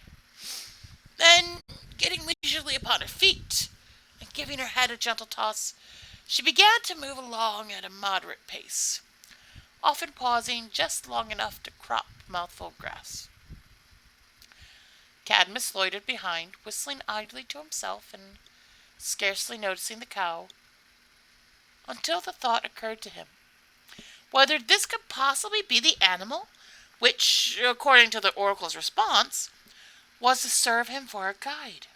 Then, getting leisurely upon her feet, and giving her head a gentle toss, she began to move along at a moderate pace, often pausing just long enough to crop a mouthful of grass. Cadmus loitered behind, whistling idly to himself and scarcely noticing the cow, until the thought occurred to him whether this could possibly be the animal which, according to the oracle's response, was to serve him for a guide.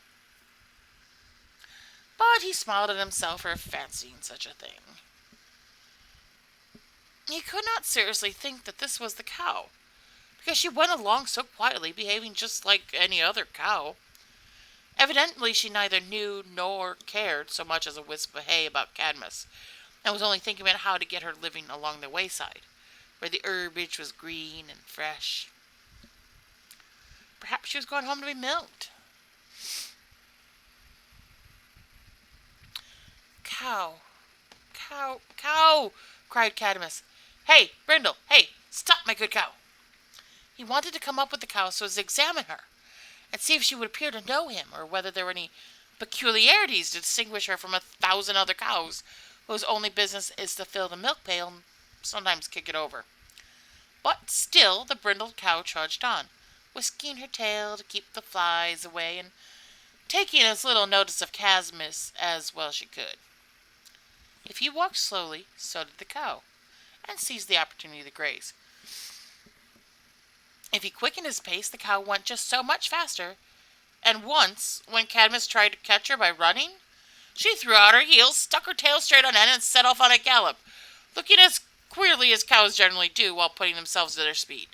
But he smiled at himself for fancying such a thing. He could not seriously think that this was the cow, because she went along so quietly, behaving just like any other cow. Evidently she neither knew nor cared so much as a wisp of hay about Cadmus, and was only thinking about how to get her living along the wayside, where the herbage was green and fresh. Perhaps she was going home to be milked. Cow, cow, cow, cried Cadmus. Hey, Brindle, hey, stop, my good cow. He wanted to come up with the cow so as to examine her, and see if she would appear to know him, or whether there were any peculiarities to distinguish her from 1,000 other cows whose only business is to fill the milk pail and sometimes kick it over. But still the brindled cow trudged on, whisking her tail to keep the flies away, and taking as little notice of Cadmus as well she could. If he walked slowly, so did the cow, and seized the opportunity to graze. If he quickened his pace, the cow went just so much faster, and once, when Cadmus tried to catch her by running, she threw out her heels, stuck her tail straight on end, and set off on a gallop, looking as queerly as cows generally do while putting themselves to their speed.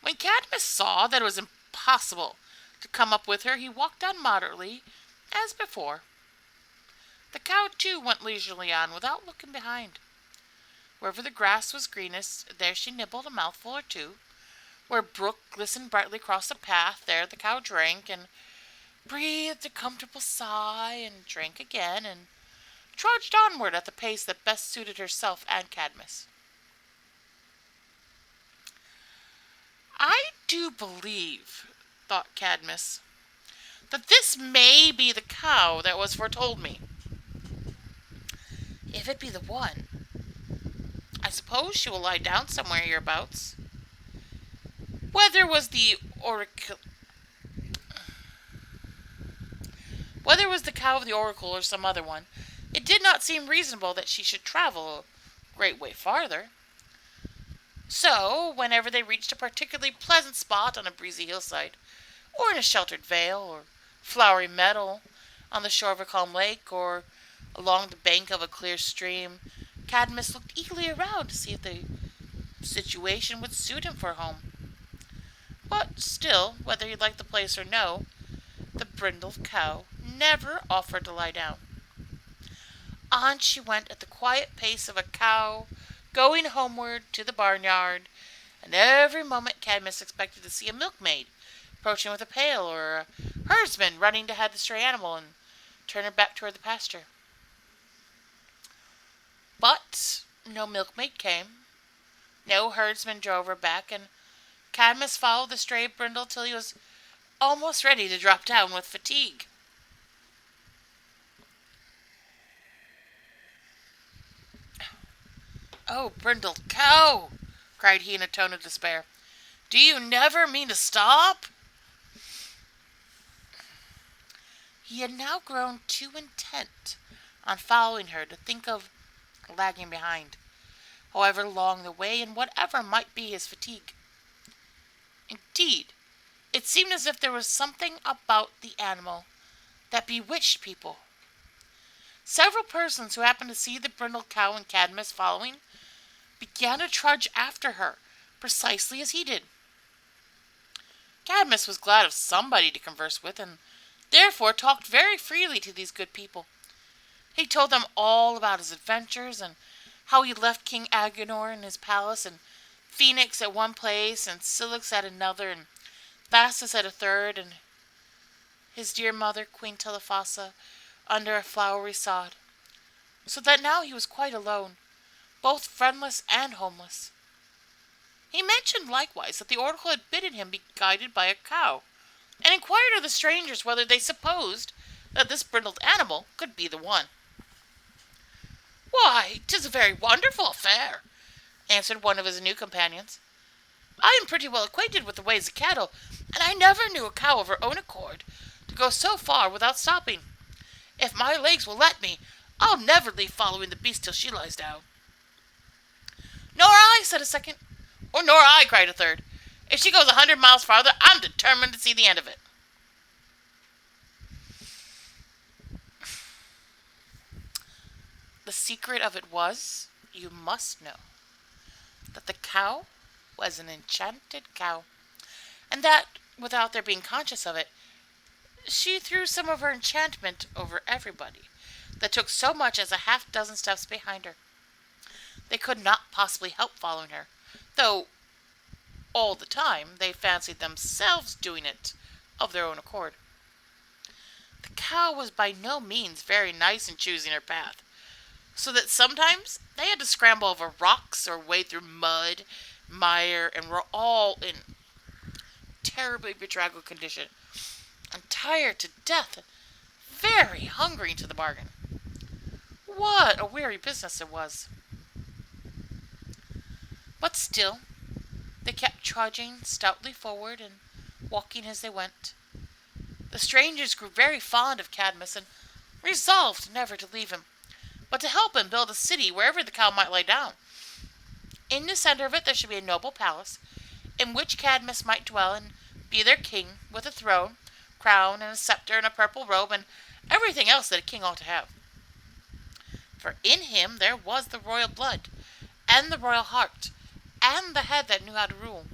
When Cadmus saw that it was impossible to come up with her, he walked on moderately, as before. The cow, too, went leisurely on, without looking behind. Wherever the grass was greenest, there she nibbled a mouthful or two. Where a brook glistened brightly across the path, there the cow drank, and breathed a comfortable sigh, and drank again, and trudged onward at the pace that best suited herself and Cadmus. I do believe, thought Cadmus, that this may be the cow that was foretold me. If it be the one, I suppose she will lie down somewhere hereabouts. Whether it was the cow of the oracle or some other one, it did not seem reasonable that she should travel a great way farther. So, whenever they reached a particularly pleasant spot on a breezy hillside, or in a sheltered vale, or flowery meadow, on the shore of a calm lake, or along the bank of a clear stream, Cadmus looked eagerly around to see if the situation would suit him for a home. But still, whether he liked the place or no, the brindled cow never offered to lie down. On she went at the quiet pace of a cow going homeward to the barnyard, and every moment Cadmus expected to see a milkmaid approaching with a pail, or a herdsman running to head the stray animal and turn her back toward the pasture. But no milkmaid came, no herdsman drove her back, and Cadmus followed the stray brindle till he was almost ready to drop down with fatigue. "Oh, brindled cow!" cried he in a tone of despair. "Do you never mean to stop?" He had now grown too intent on following her to think of lagging behind, however long the way and whatever might be his fatigue. Indeed, it seemed as if there was something about the animal that bewitched people. Several persons who happened to see the brindled cow and Cadmus following began to trudge after her, precisely as he did. Cadmus was glad of somebody to converse with, and therefore talked very freely to these good people. He told them all about his adventures, and how he left King Agenor in his palace, and Phoenix at one place, and Cilix at another, and Thasus at a third, and his dear mother, Queen Telephassa, under a flowery sod, so that now he was quite alone, both friendless and homeless. He mentioned likewise that the oracle had bidden him be guided by a cow, and inquired of the strangers whether they supposed that this brindled animal could be the one. "Why, 'tis a very wonderful affair," answered one of his new companions. "I am pretty well acquainted with the ways of cattle, and I never knew a cow of her own accord to go so far without stopping. If my legs will let me, I'll never leave following the beast till she lies down." "Nor I," said a second. "Nor I," cried a third. "If she goes 100 miles farther, I'm determined to see the end of it." The secret of it was, you must know, that the cow was an enchanted cow, and that without their being conscious of it, she threw some of her enchantment over everybody that took so much as a half dozen steps behind her. They could not possibly help following her, though all the time they fancied themselves doing it of their own accord. The cow was by no means very nice in choosing her path, so that sometimes they had to scramble over rocks or wade through mud, mire, and were all in terribly bedraggled condition, and tired to death, very hungry to the bargain. What a weary business it was! But still, they kept trudging stoutly forward and walking as they went. The strangers grew very fond of Cadmus and resolved never to leave him, but to help him build a city wherever the cow might lie down. In the center of it there should be a noble palace, in which Cadmus might dwell and be their king, with a throne, crown, and a scepter, and a purple robe, and everything else that a king ought to have. For in him there was the royal blood, and the royal heart, and the head that knew how to rule.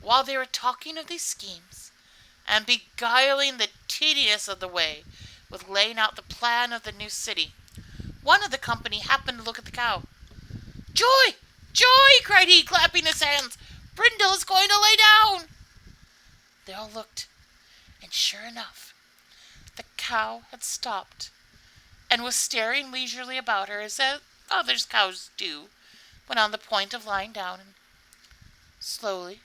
While they were talking of these schemes, and beguiling the tedious of the way with laying out the plan of the new city, one of the company happened to look at the cow. "Joy! Joy!" cried he, clapping his hands. "Brindle is going to lay down!" They all looked, and sure enough, the cow had stopped, and was staring leisurely about her as others cows do when on the point of lying down, and slowly,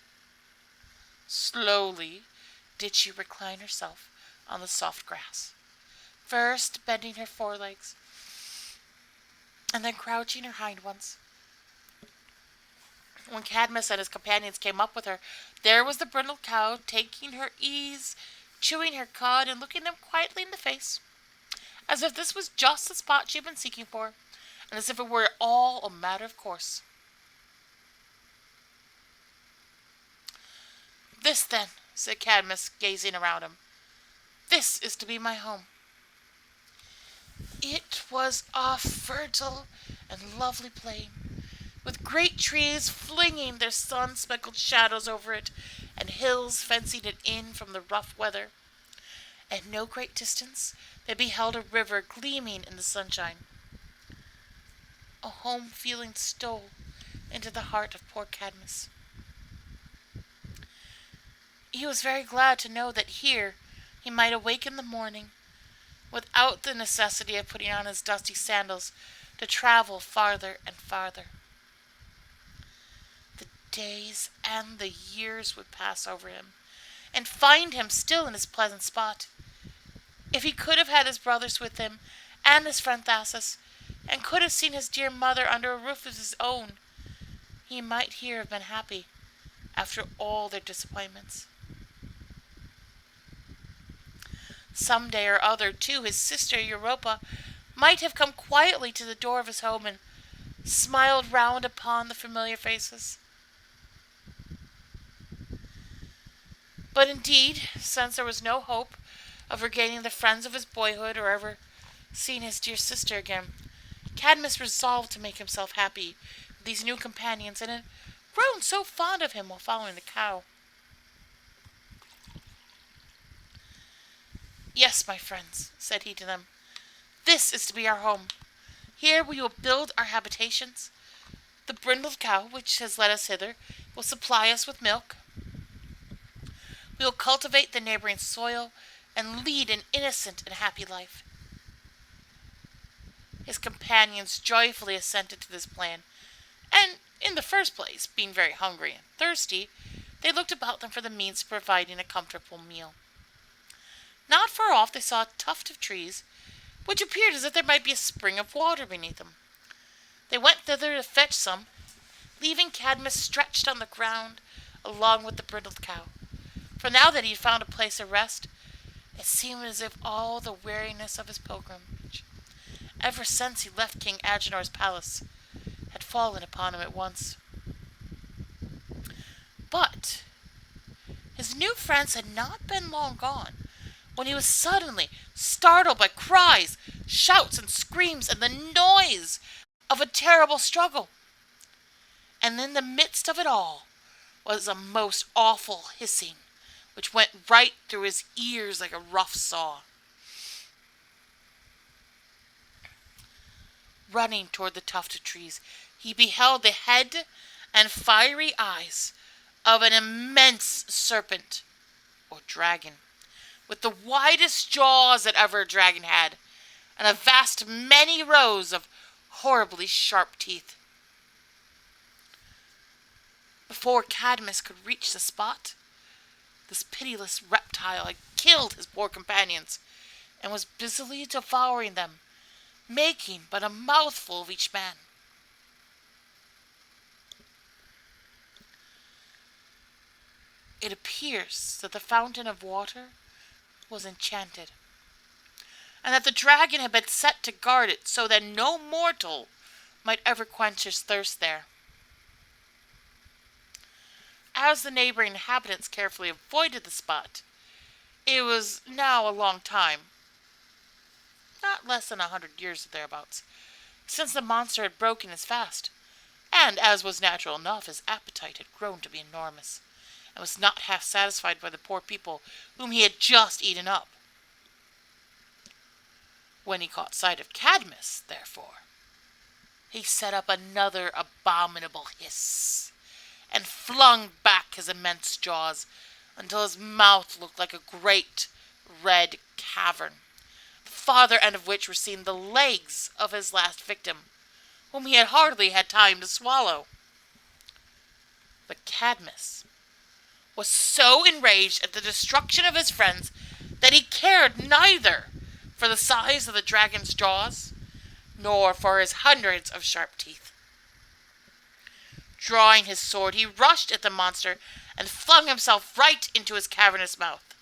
slowly did she recline herself on the soft grass, first bending her forelegs, and then crouching her hind ones. When Cadmus and his companions came up with her, there was the brindled cow, taking her ease, chewing her cud, and looking them quietly in the face, as if this was just the spot she had been seeking for, and as if it were all a matter of course. "This, then," said Cadmus, gazing around him, "this is to be my home." It was a fertile and lovely plain, with great trees flinging their sun-speckled shadows over it, and hills fencing it in from the rough weather. At no great distance they beheld a river gleaming in the sunshine. A home feeling stole into the heart of poor Cadmus. He was very glad to know that here he might awake in the morning, without the necessity of putting on his dusty sandals to travel farther and farther. The days and the years would pass over him, and find him still in his pleasant spot. If he could have had his brothers with him, and his friend Thasus, and could have seen his dear mother under a roof of his own, he might here have been happy, after all their disappointments. Some day or other, too, his sister Europa might have come quietly to the door of his home and smiled round upon the familiar faces. But indeed, since there was no hope of regaining the friends of his boyhood or ever seeing his dear sister again, Cadmus resolved to make himself happy with these new companions, and had grown so fond of him while following the cow. "Yes, my friends," said he to them, "this is to be our home. Here we will build our habitations. The brindled cow, which has led us hither, will supply us with milk. We will cultivate the neighboring soil, and lead an innocent and happy life." His companions joyfully assented to this plan, and, in the first place, being very hungry and thirsty, they looked about them for the means of providing a comfortable meal. Not far off they saw a tuft of trees, which appeared as if there might be a spring of water beneath them. They went thither to fetch some, leaving Cadmus stretched on the ground along with the brindled cow. For now that he had found a place of rest, it seemed as if all the weariness of his pilgrimage, ever since he left King Agenor's palace, had fallen upon him at once. But his new friends had not been long gone when he was suddenly startled by cries, shouts, and screams, and the noise of a terrible struggle. And in the midst of it all was a most awful hissing, which went right through his ears like a rough saw. Running toward the tuft of trees, he beheld the head and fiery eyes of an immense serpent, or dragon, with the widest jaws that ever a dragon had, and a vast many rows of horribly sharp teeth. Before Cadmus could reach the spot, this pitiless reptile had killed his poor companions, and was busily devouring them, making but a mouthful of each man. It appears that the fountain of water was enchanted, and that the dragon had been set to guard it so that no mortal might ever quench his thirst there. As the neighboring inhabitants carefully avoided the spot, it was now a long time, not less than 100 years or thereabouts, since the monster had broken his fast, and, as was natural enough, his appetite had grown to be enormous, and was not half satisfied by the poor people whom he had just eaten up. When he caught sight of Cadmus, therefore, he set up another abominable hiss, and flung back his immense jaws until his mouth looked like a great red cavern, the farther end of which were seen the legs of his last victim, whom he had hardly had time to swallow. But Cadmus was so enraged at the destruction of his friends that he cared neither for the size of the dragon's jaws nor for his hundreds of sharp teeth. Drawing his sword, he rushed at the monster and flung himself right into his cavernous mouth.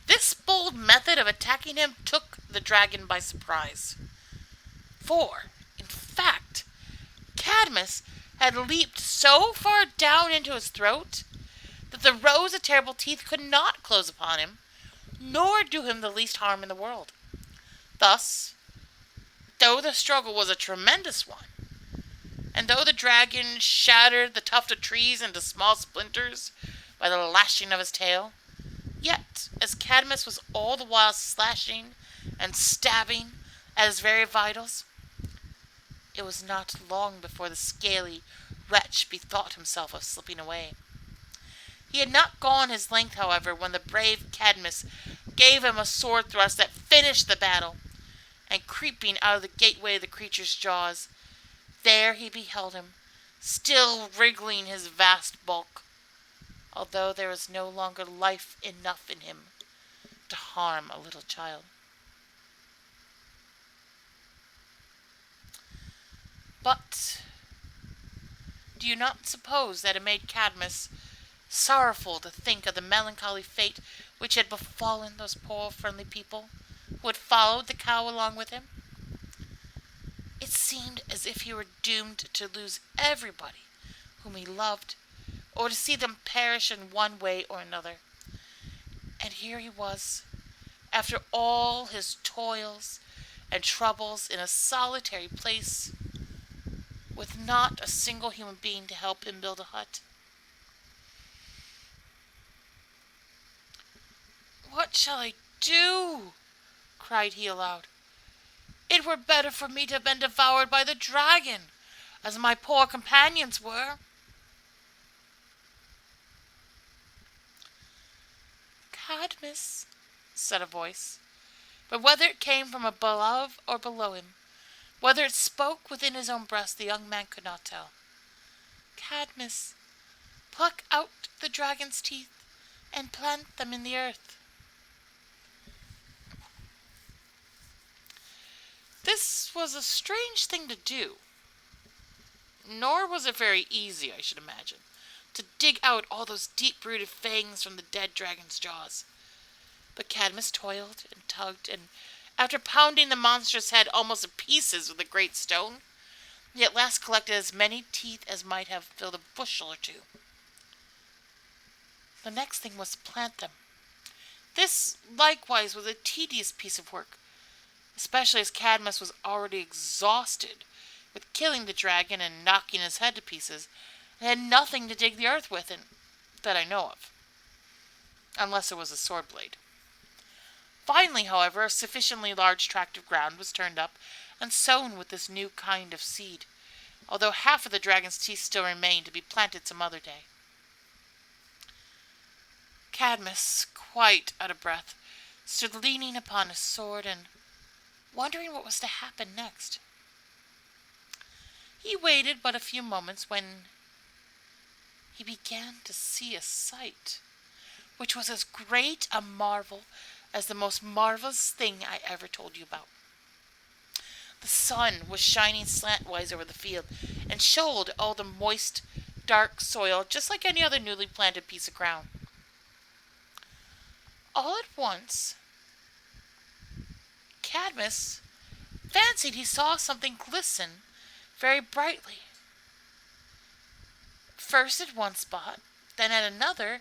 This bold method of attacking him took the dragon by surprise. For, in fact, Cadmus had leaped so far down into his throat that the rows of terrible teeth could not close upon him, nor do him the least harm in the world. Thus, though the struggle was a tremendous one, and though the dragon shattered the tuft of trees into small splinters by the lashing of his tail, yet, as Cadmus was all the while slashing and stabbing at his very vitals, it was not long before the scaly wretch bethought himself of slipping away. He had not gone his length, however, when the brave Cadmus gave him a sword thrust that finished the battle, and creeping out of the gateway of the creature's jaws, there he beheld him, still wriggling his vast bulk, although there was no longer life enough in him to harm a little child. But do you not suppose that it made Cadmus sorrowful to think of the melancholy fate which had befallen those poor friendly people who had followed the cow along with him? It seemed as if he were doomed to lose everybody whom he loved, or to see them perish in one way or another. And here he was, after all his toils and troubles, in a solitary place, with not a single human being to help him build a hut. "What shall I do?" cried he aloud. "It were better for me to have been devoured by the dragon, as my poor companions were." "Cadmus," said a voice, but whether it came from above or below him, whether it spoke within his own breast, the young man could not tell. "Cadmus, pluck out the dragon's teeth and plant them in the earth." This was a strange thing to do, nor was it very easy, I should imagine, to dig out all those deep-rooted fangs from the dead dragon's jaws. But Cadmus toiled and tugged, and after pounding the monstrous head almost to pieces with a great stone, he at last collected as many teeth as might have filled a bushel or two. The next thing was to plant them. This likewise was a tedious piece of work, especially as Cadmus was already exhausted with killing the dragon and knocking his head to pieces, It had nothing to dig the earth with, that I know of, unless it was a sword blade. Finally, however, a sufficiently large tract of ground was turned up and sown with this new kind of seed, although half of the dragon's teeth still remained to be planted some other day. Cadmus, quite out of breath, stood leaning upon his sword and wondering what was to happen next. He waited but a few moments when he began to see a sight which was as great a marvel as the most marvelous thing I ever told you about. The sun was shining slantwise over the field and showed all the moist, dark soil just like any other newly planted piece of ground. All at once, Cadmus fancied he saw something glisten very brightly. First at one spot, then at another,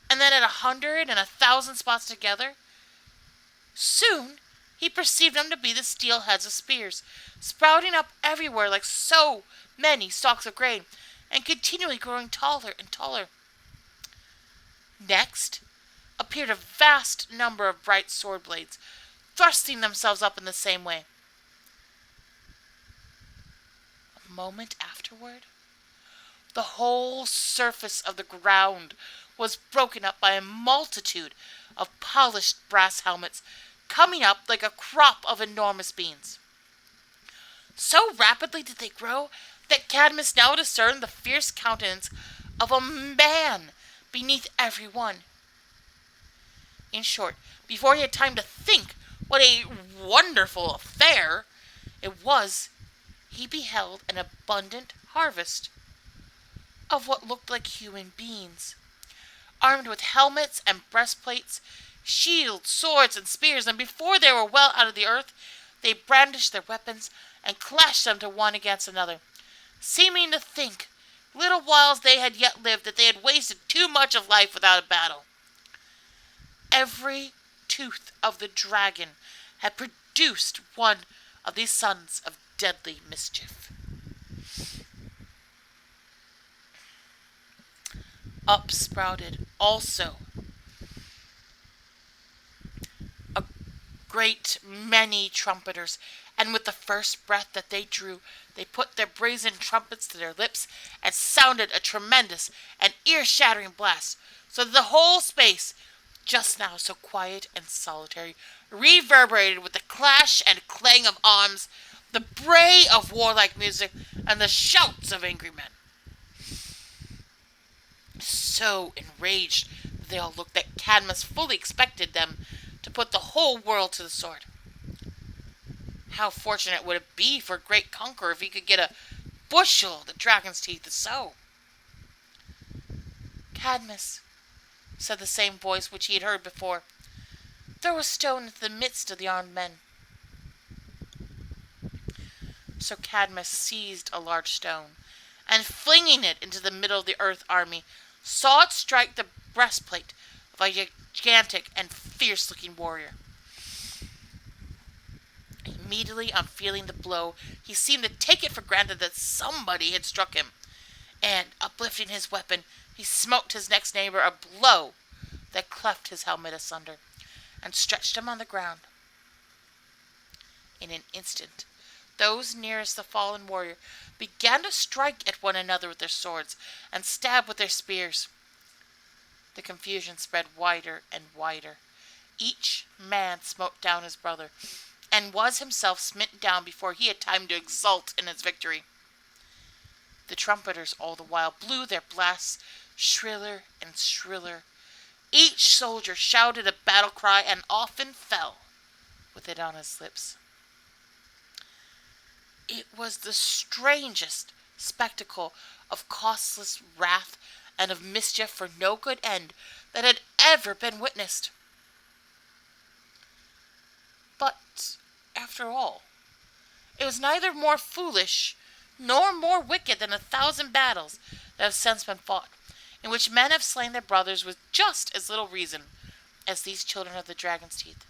and then at 100 and 1,000 spots together. Soon he perceived them to be the steel heads of spears, sprouting up everywhere like so many stalks of grain, and continually growing taller and taller. Next appeared a vast number of bright sword blades, thrusting themselves up in the same way. A moment afterward, the whole surface of the ground was broken up by a multitude of polished brass helmets, coming up like a crop of enormous beans. So rapidly did they grow that Cadmus now discerned the fierce countenance of a man beneath every one. In short, before he had time to think what a wonderful affair it was, he beheld an abundant harvest of what looked like human beings, armed with helmets and breastplates, shields, swords, and spears, and before they were well out of the earth, they brandished their weapons and clashed them to one against another, seeming to think, little whiles they had yet lived, that they had wasted too much of life without a battle. Every tooth of the dragon had produced one of these sons of deadly mischief. Up sprouted also a great many trumpeters, and with the first breath that they drew, they put their brazen trumpets to their lips and sounded a tremendous and ear-shattering blast, so that the whole space, just now so quiet and solitary, reverberated with the clash and clang of arms, the bray of warlike music, and the shouts of angry men. So enraged they all looked that Cadmus fully expected them to put the whole world to the sword. How fortunate would it be for a great conqueror if he could get a bushel of the dragon's teeth to sow? Cadmus, said the same voice which he had heard before, throw a stone into the midst of the armed men. So Cadmus seized a large stone, and flinging it into the middle of the earth army, saw it strike the breastplate of a gigantic and fierce-looking warrior. Immediately on feeling the blow, he seemed to take it for granted that somebody had struck him, and, uplifting his weapon, he smote his next neighbor a blow that cleft his helmet asunder, and stretched him on the ground. In an instant, those nearest the fallen warrior began to strike at one another with their swords, and stab with their spears. The confusion spread wider and wider. Each man smote down his brother, and was himself smitten down before he had time to exult in his victory. The trumpeters all the while blew their blasts shriller and shriller. Each soldier shouted a battle cry, and often fell with it on his lips. It was the strangest spectacle of causeless wrath and of mischief for no good end that had ever been witnessed. But, after all, it was neither more foolish nor more wicked than 1,000 battles that have since been fought, in which men have slain their brothers with just as little reason as these children of the dragon's teeth.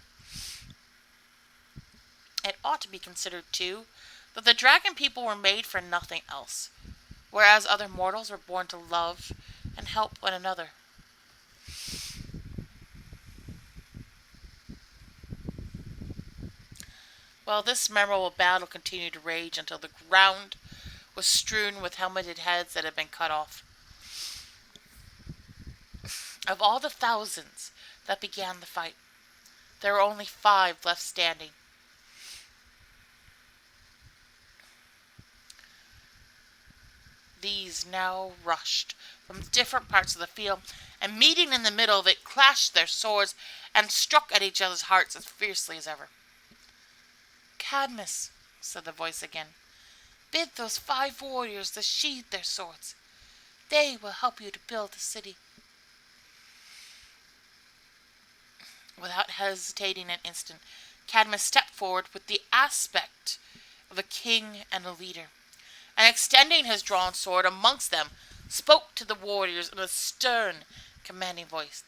It ought to be considered, too, that the dragon people were made for nothing else. whereas other mortals were born to love and help one another. Well, this memorable battle continued to rage until the ground was strewn with helmeted heads that had been cut off. Of all the thousands that began the fight, there were only 5 left standing. These now rushed from different parts of the field, and meeting in the middle of it, clashed their swords and struck at each other's hearts as fiercely as ever. "Cadmus," said the voice again, "bid those 5 warriors to sheathe their swords. They will help you to build the city." Without hesitating an instant, Cadmus stepped forward with the aspect of a king and a leader, and extending his drawn sword amongst them, spoke to the warriors in a stern, commanding voice.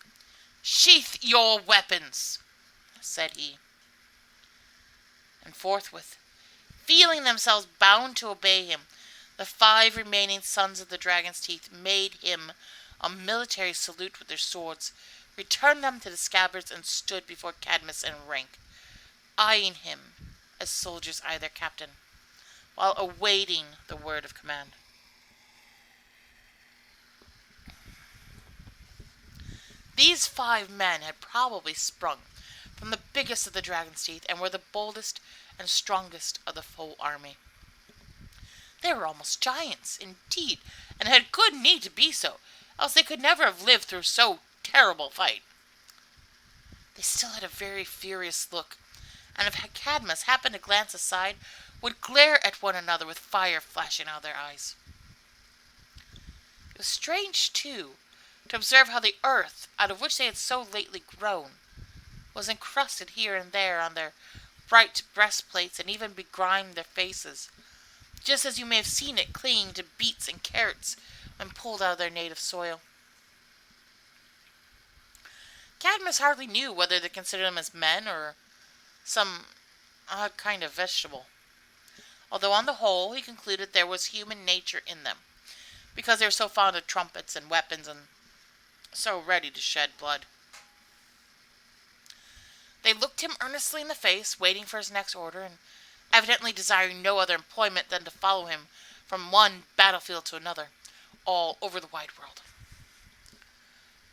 "Sheath your weapons," said he. And forthwith, feeling themselves bound to obey him, the 5 remaining sons of the dragon's teeth made him a military salute with their swords, returned them to the scabbards, and stood before Cadmus in rank, eyeing him as soldiers eye their captain, while awaiting the word of command. These 5 men had probably sprung from the biggest of the dragon's teeth, and were the boldest and strongest of the whole army. They were almost giants, indeed, and had good need to be so, else they could never have lived through so terrible a fight. They still had a very furious look, and if Cadmus happened to glance aside, would glare at one another with fire flashing out of their eyes. It was strange, too, to observe how the earth, out of which they had so lately grown, was encrusted here and there on their bright breastplates, and even begrimed their faces, just as you may have seen it clinging to beets and carrots when pulled out of their native soil. Cadmus hardly knew whether to consider them as men or some odd kind of vegetable, although on the whole he concluded there was human nature in them, because they were so fond of trumpets and weapons and so ready to shed blood. They looked him earnestly in the face, waiting for his next order, and evidently desiring no other employment than to follow him from one battlefield to another, all over the wide world.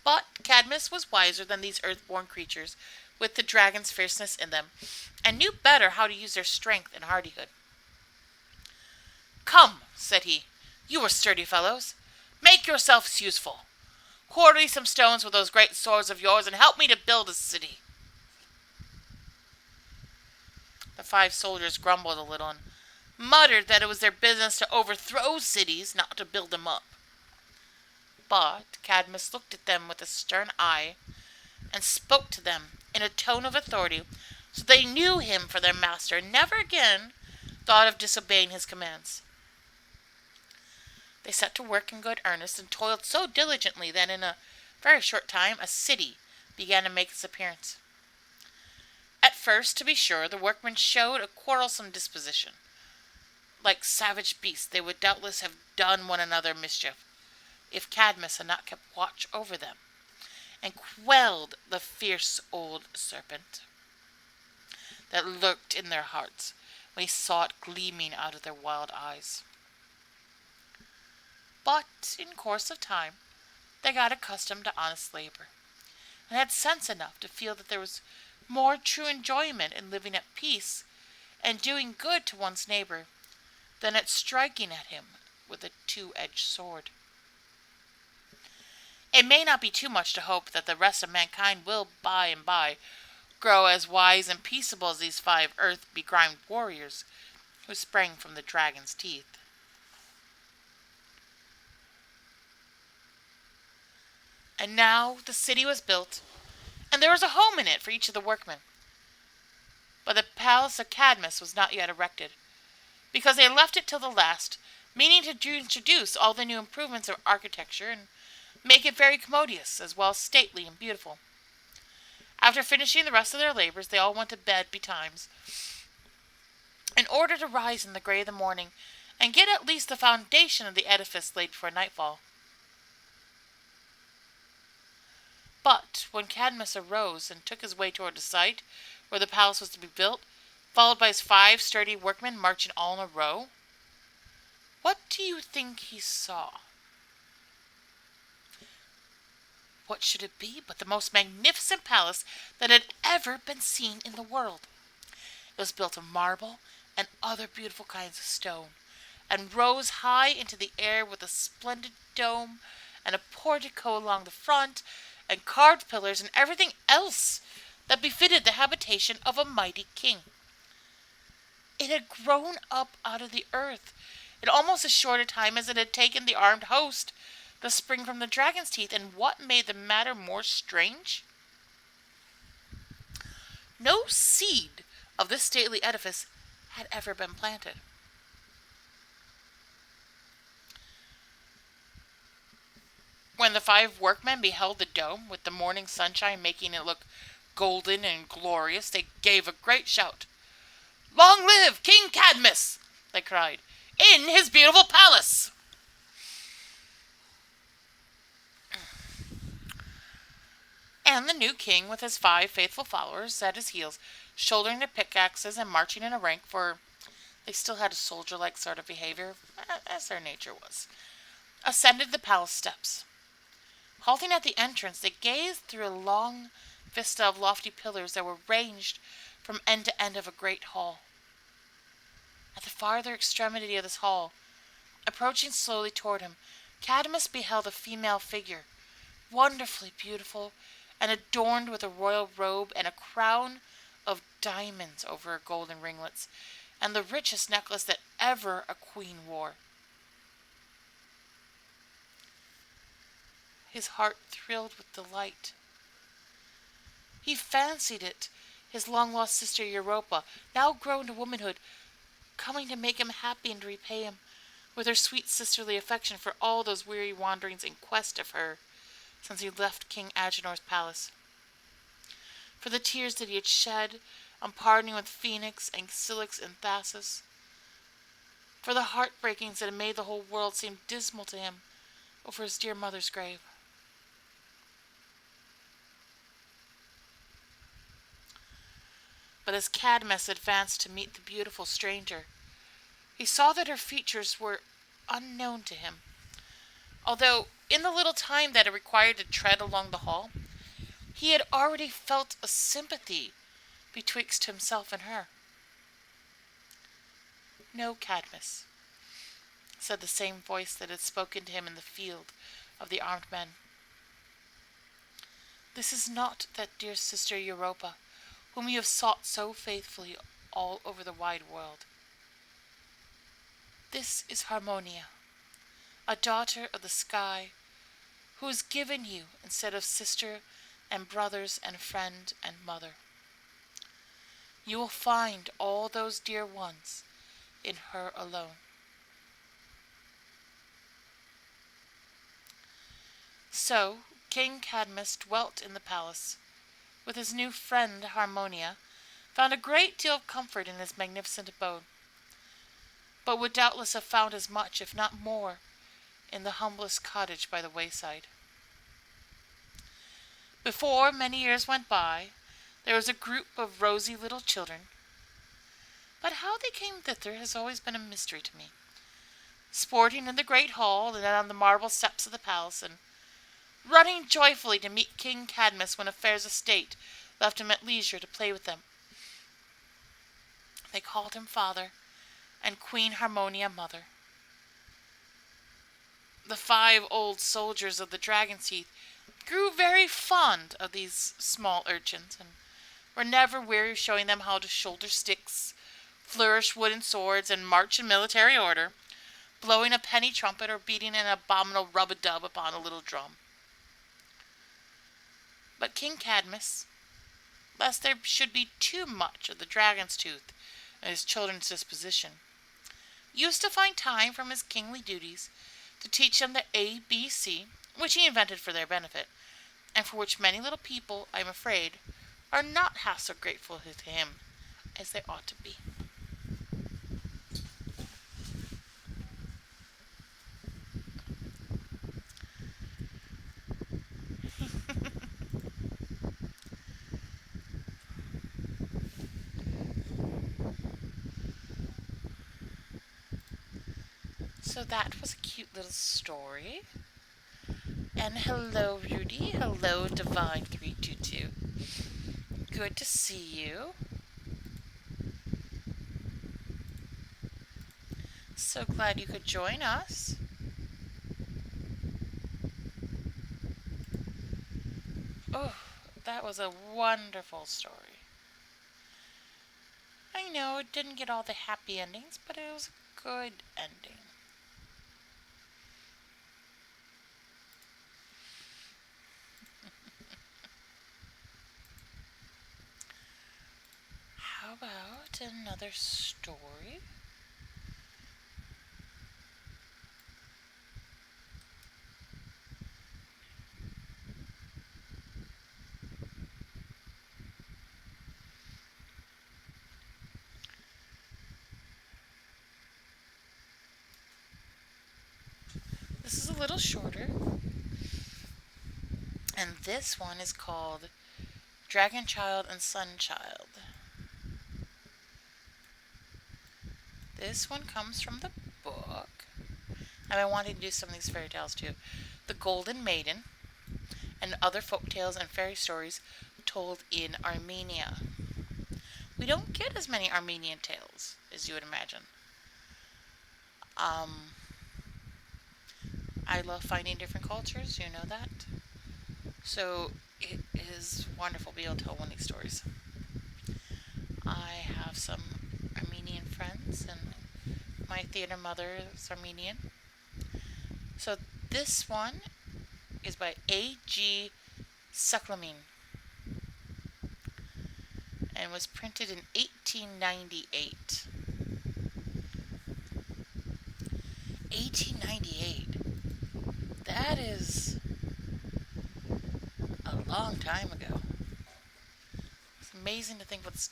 But Cadmus was wiser than these earth-born creatures, with the dragon's fierceness in them, and knew better how to use their strength and hardihood. "Come," said he, "you are sturdy fellows. Make yourselves useful. Quarry some stones with those great swords of yours, and help me to build a city." The 5 soldiers grumbled a little, and muttered that it was their business to overthrow cities, not to build them up. But Cadmus looked at them with a stern eye, and spoke to them in a tone of authority, so they knew him for their master, and never again thought of disobeying his commands. They set to work in good earnest, and toiled so diligently that in a very short time a city began to make its appearance. At first, to be sure, the workmen showed a quarrelsome disposition. Like savage beasts, they would doubtless have done one another mischief, if Cadmus had not kept watch over them, and quelled the fierce old serpent that lurked in their hearts when he saw it gleaming out of their wild eyes. But in course of time, they got accustomed to honest labor, and had sense enough to feel that there was more true enjoyment in living at peace and doing good to one's neighbor than at striking at him with a 2-edged sword. It may not be too much to hope that the rest of mankind will by and by grow as wise and peaceable as these 5 earth-begrimed warriors who sprang from the dragon's teeth. And now the city was built, and there was a home in it for each of the workmen. But the palace of Cadmus was not yet erected, because they left it till the last, meaning to introduce all the new improvements of architecture and make it very commodious, as well as stately and beautiful. After finishing the rest of their labors, they all went to bed betimes, in order to rise in the grey of the morning and get at least the foundation of the edifice laid before nightfall. But when Cadmus arose and took his way toward the site where the palace was to be built, followed by his 5 sturdy workmen marching all in a row, what do you think he saw? What should it be but the most magnificent palace that had ever been seen in the world? It was built of marble and other beautiful kinds of stone, and rose high into the air with a splendid dome and a portico along the front, and carved pillars and everything else that befitted the habitation of a mighty king. It had grown up out of the earth in almost as short a time as it had taken the armed host to spring from the dragon's teeth, and what made the matter more strange? No seed of this stately edifice had ever been planted. When the 5 workmen beheld the dome, with the morning sunshine making it look golden and glorious, they gave a great shout. "Long live King Cadmus!" they cried, "in his beautiful palace!" And the new king, with his 5 faithful followers at his heels, shouldering their pickaxes and marching in a rank, for they still had a soldier-like sort of behavior, as their nature was, ascended the palace steps. Halting at the entrance, they gazed through a long vista of lofty pillars that were ranged from end to end of a great hall. At the farther extremity of this hall, approaching slowly toward him, Cadmus beheld a female figure, wonderfully beautiful and adorned with a royal robe and a crown of diamonds over her golden ringlets, and the richest necklace that ever a queen wore. His heart thrilled with delight. He fancied it his long-lost sister Europa, now grown to womanhood, coming to make him happy and to repay him with her sweet sisterly affection for all those weary wanderings in quest of her since he left King Agenor's palace. For the tears that he had shed on parting with Phoenix and Cilix and Thasus, for the heartbreakings that had made the whole world seem dismal to him over his dear mother's grave. But as Cadmus advanced to meet the beautiful stranger, he saw that her features were unknown to him, although in the little time that it required to tread along the hall, he had already felt a sympathy betwixt himself and her. "No, Cadmus," said the same voice that had spoken to him in the field of the armed men. "This is not that dear sister Europa, whom you have sought so faithfully all over the wide world. This is Harmonia, a daughter of the sky, who is given you instead of sister and brothers and friend and mother. You will find all those dear ones in her alone." So King Cadmus dwelt in the palace with his new friend Harmonia, found a great deal of comfort in his magnificent abode, but would doubtless have found as much, if not more, in the humblest cottage by the wayside. Before many years went by, there was a group of rosy little children, but how they came thither has always been a mystery to me, sporting in the great hall and on the marble steps of the palace, and running joyfully to meet King Cadmus when affairs of state left him at leisure to play with them. They called him father, and Queen Harmonia mother. The 5 old soldiers of the dragon's teeth grew very fond of these small urchins, and were never weary of showing them how to shoulder sticks, flourish wooden swords, and march in military order, blowing a penny trumpet or beating an abominable rub-a-dub upon a little drum. But King Cadmus, lest there should be too much of the dragon's tooth in his children's disposition, used to find time from his kingly duties to teach them the ABC, which he invented for their benefit, and for which many little people, I am afraid, are not half so grateful to him as they ought to be. So that was a cute little story. And hello, Rudy. Hello, Divine322. Good to see you. So glad you could join us. Oh, that was a wonderful story. I know it didn't get all the happy endings, but it was a good ending. How about another story? This is a little shorter, and this one is called Dragon Child and Sun Child. This one comes from the book. I've been wanting to do some of these fairy tales too. The Golden Maiden and other folk tales and fairy stories told in Armenia. We don't get as many Armenian tales as you would imagine. I love finding different cultures, you know that. So it is wonderful to be able to tell one of these stories. I have some Armenian friends, and my theater mother is Armenian. So this one is by A.G. Suklamin and was printed in 1898. 1898. That is a long time ago. It's amazing to think what the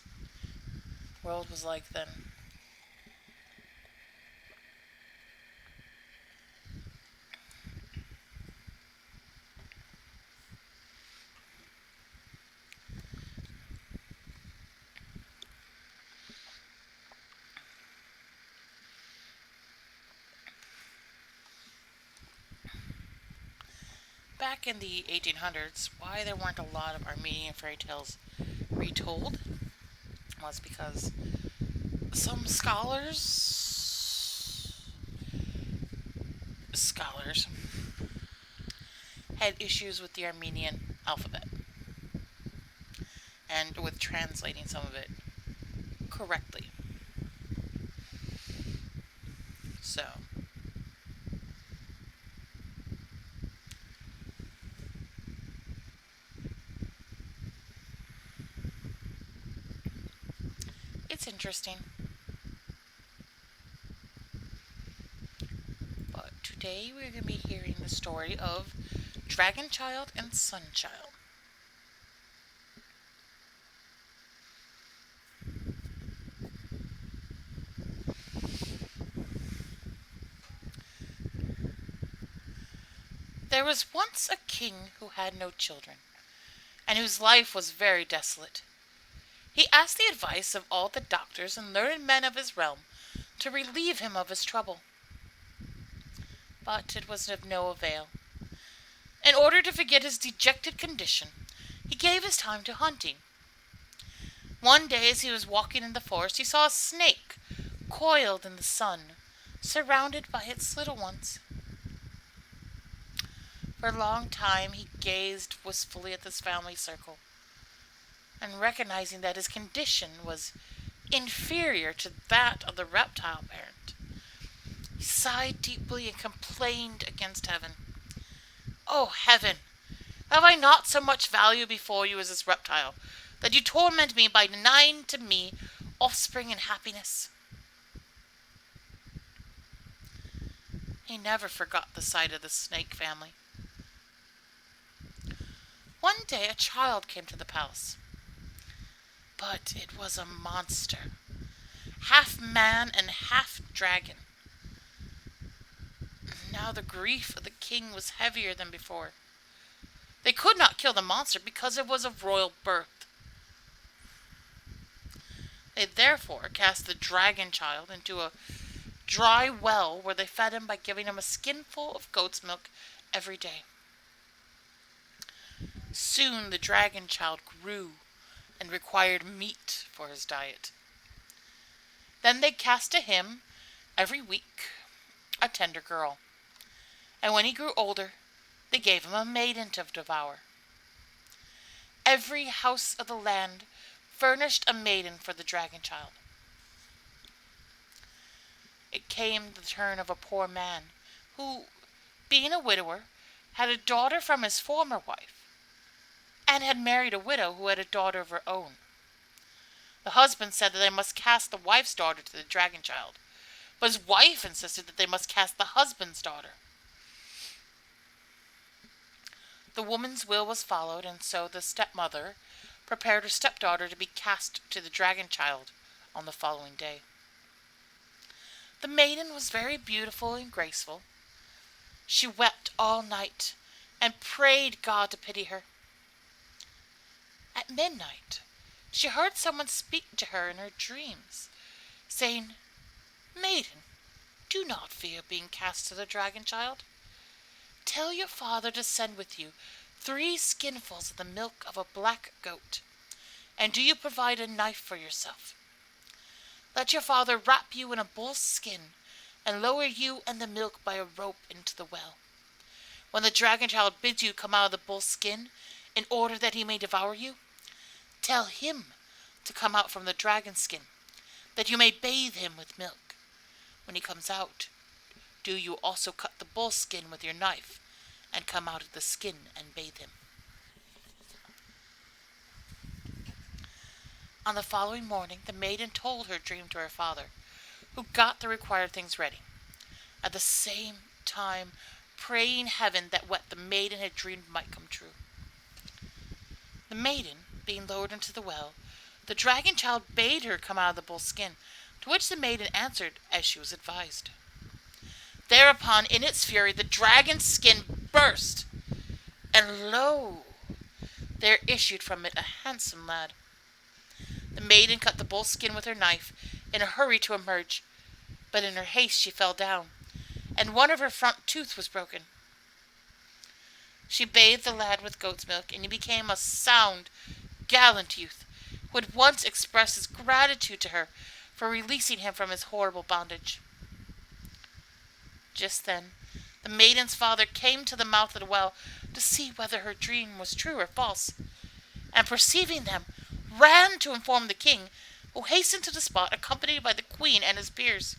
world was like then. Back in the 1800s, why there weren't a lot of Armenian fairy tales retold was because some scholars had issues with the Armenian alphabet and with translating some of it correctly. So, it's interesting. But today we're going to be hearing the story of Dragon Child and Sun Child. There was once a king who had no children, and whose life was very desolate. He asked the advice of all the doctors and learned men of his realm to relieve him of his trouble. But it was of no avail. In order to forget his dejected condition, he gave his time to hunting. One day as he was walking in the forest, he saw a snake coiled in the sun, surrounded by its little ones. For a long time he gazed wistfully at this family circle, and recognizing that his condition was inferior to that of the reptile parent, he sighed deeply and complained against heaven. "O heaven, have I not so much value before you as this reptile, that you torment me by denying to me offspring and happiness?" He never forgot the sight of the snake family. One day a child came to the palace, but it was a monster, half man and half dragon. Now the grief of the king was heavier than before. They could not kill the monster because it was of royal birth. They therefore cast the dragon child into a dry well where they fed him by giving him a skinful of goat's milk every day. Soon the dragon child grew and required meat for his diet. Then they cast to him every week a tender girl, and when he grew older, they gave him a maiden to devour. Every house of the land furnished a maiden for the dragon child. It came the turn of a poor man who, being a widower, had a daughter from his former wife, and had married a widow who had a daughter of her own. The husband said that they must cast the wife's daughter to the dragon child, but his wife insisted that they must cast the husband's daughter. The woman's will was followed, and so the stepmother prepared her stepdaughter to be cast to the dragon child on the following day. The maiden was very beautiful and graceful. She wept all night and prayed God to pity her. At midnight, she heard someone speak to her in her dreams, saying, "Maiden, do not fear being cast to the dragon child. Tell your father to send with you 3 skinfuls of the milk of a black goat, and do you provide a knife for yourself. Let your father wrap you in a bull's skin and lower you and the milk by a rope into the well. When the dragon child bids you come out of the bull's skin in order that he may devour you, tell him to come out from the dragon skin, that you may bathe him with milk. When he comes out, do you also cut the bull's skin with your knife and come out of the skin and bathe him." On the following morning, the maiden told her dream to her father, who got the required things ready, at the same time praying heaven that what the maiden had dreamed might come true. The maiden, being lowered into the well, the dragon child bade her come out of the bull's skin, to which the maiden answered as she was advised. Thereupon, in its fury, the dragon's skin burst, and lo, there issued from it a handsome lad. The maiden cut the bull's skin with her knife in a hurry to emerge, but in her haste she fell down, and one of her front teeth was broken. She bathed the lad with goat's milk, and he became a sound, gallant youth, who had once expressed his gratitude to her for releasing him from his horrible bondage. Just then, the maiden's father came to the mouth of the well to see whether her dream was true or false, and perceiving them, ran to inform the king, who hastened to the spot accompanied by the queen and his peers.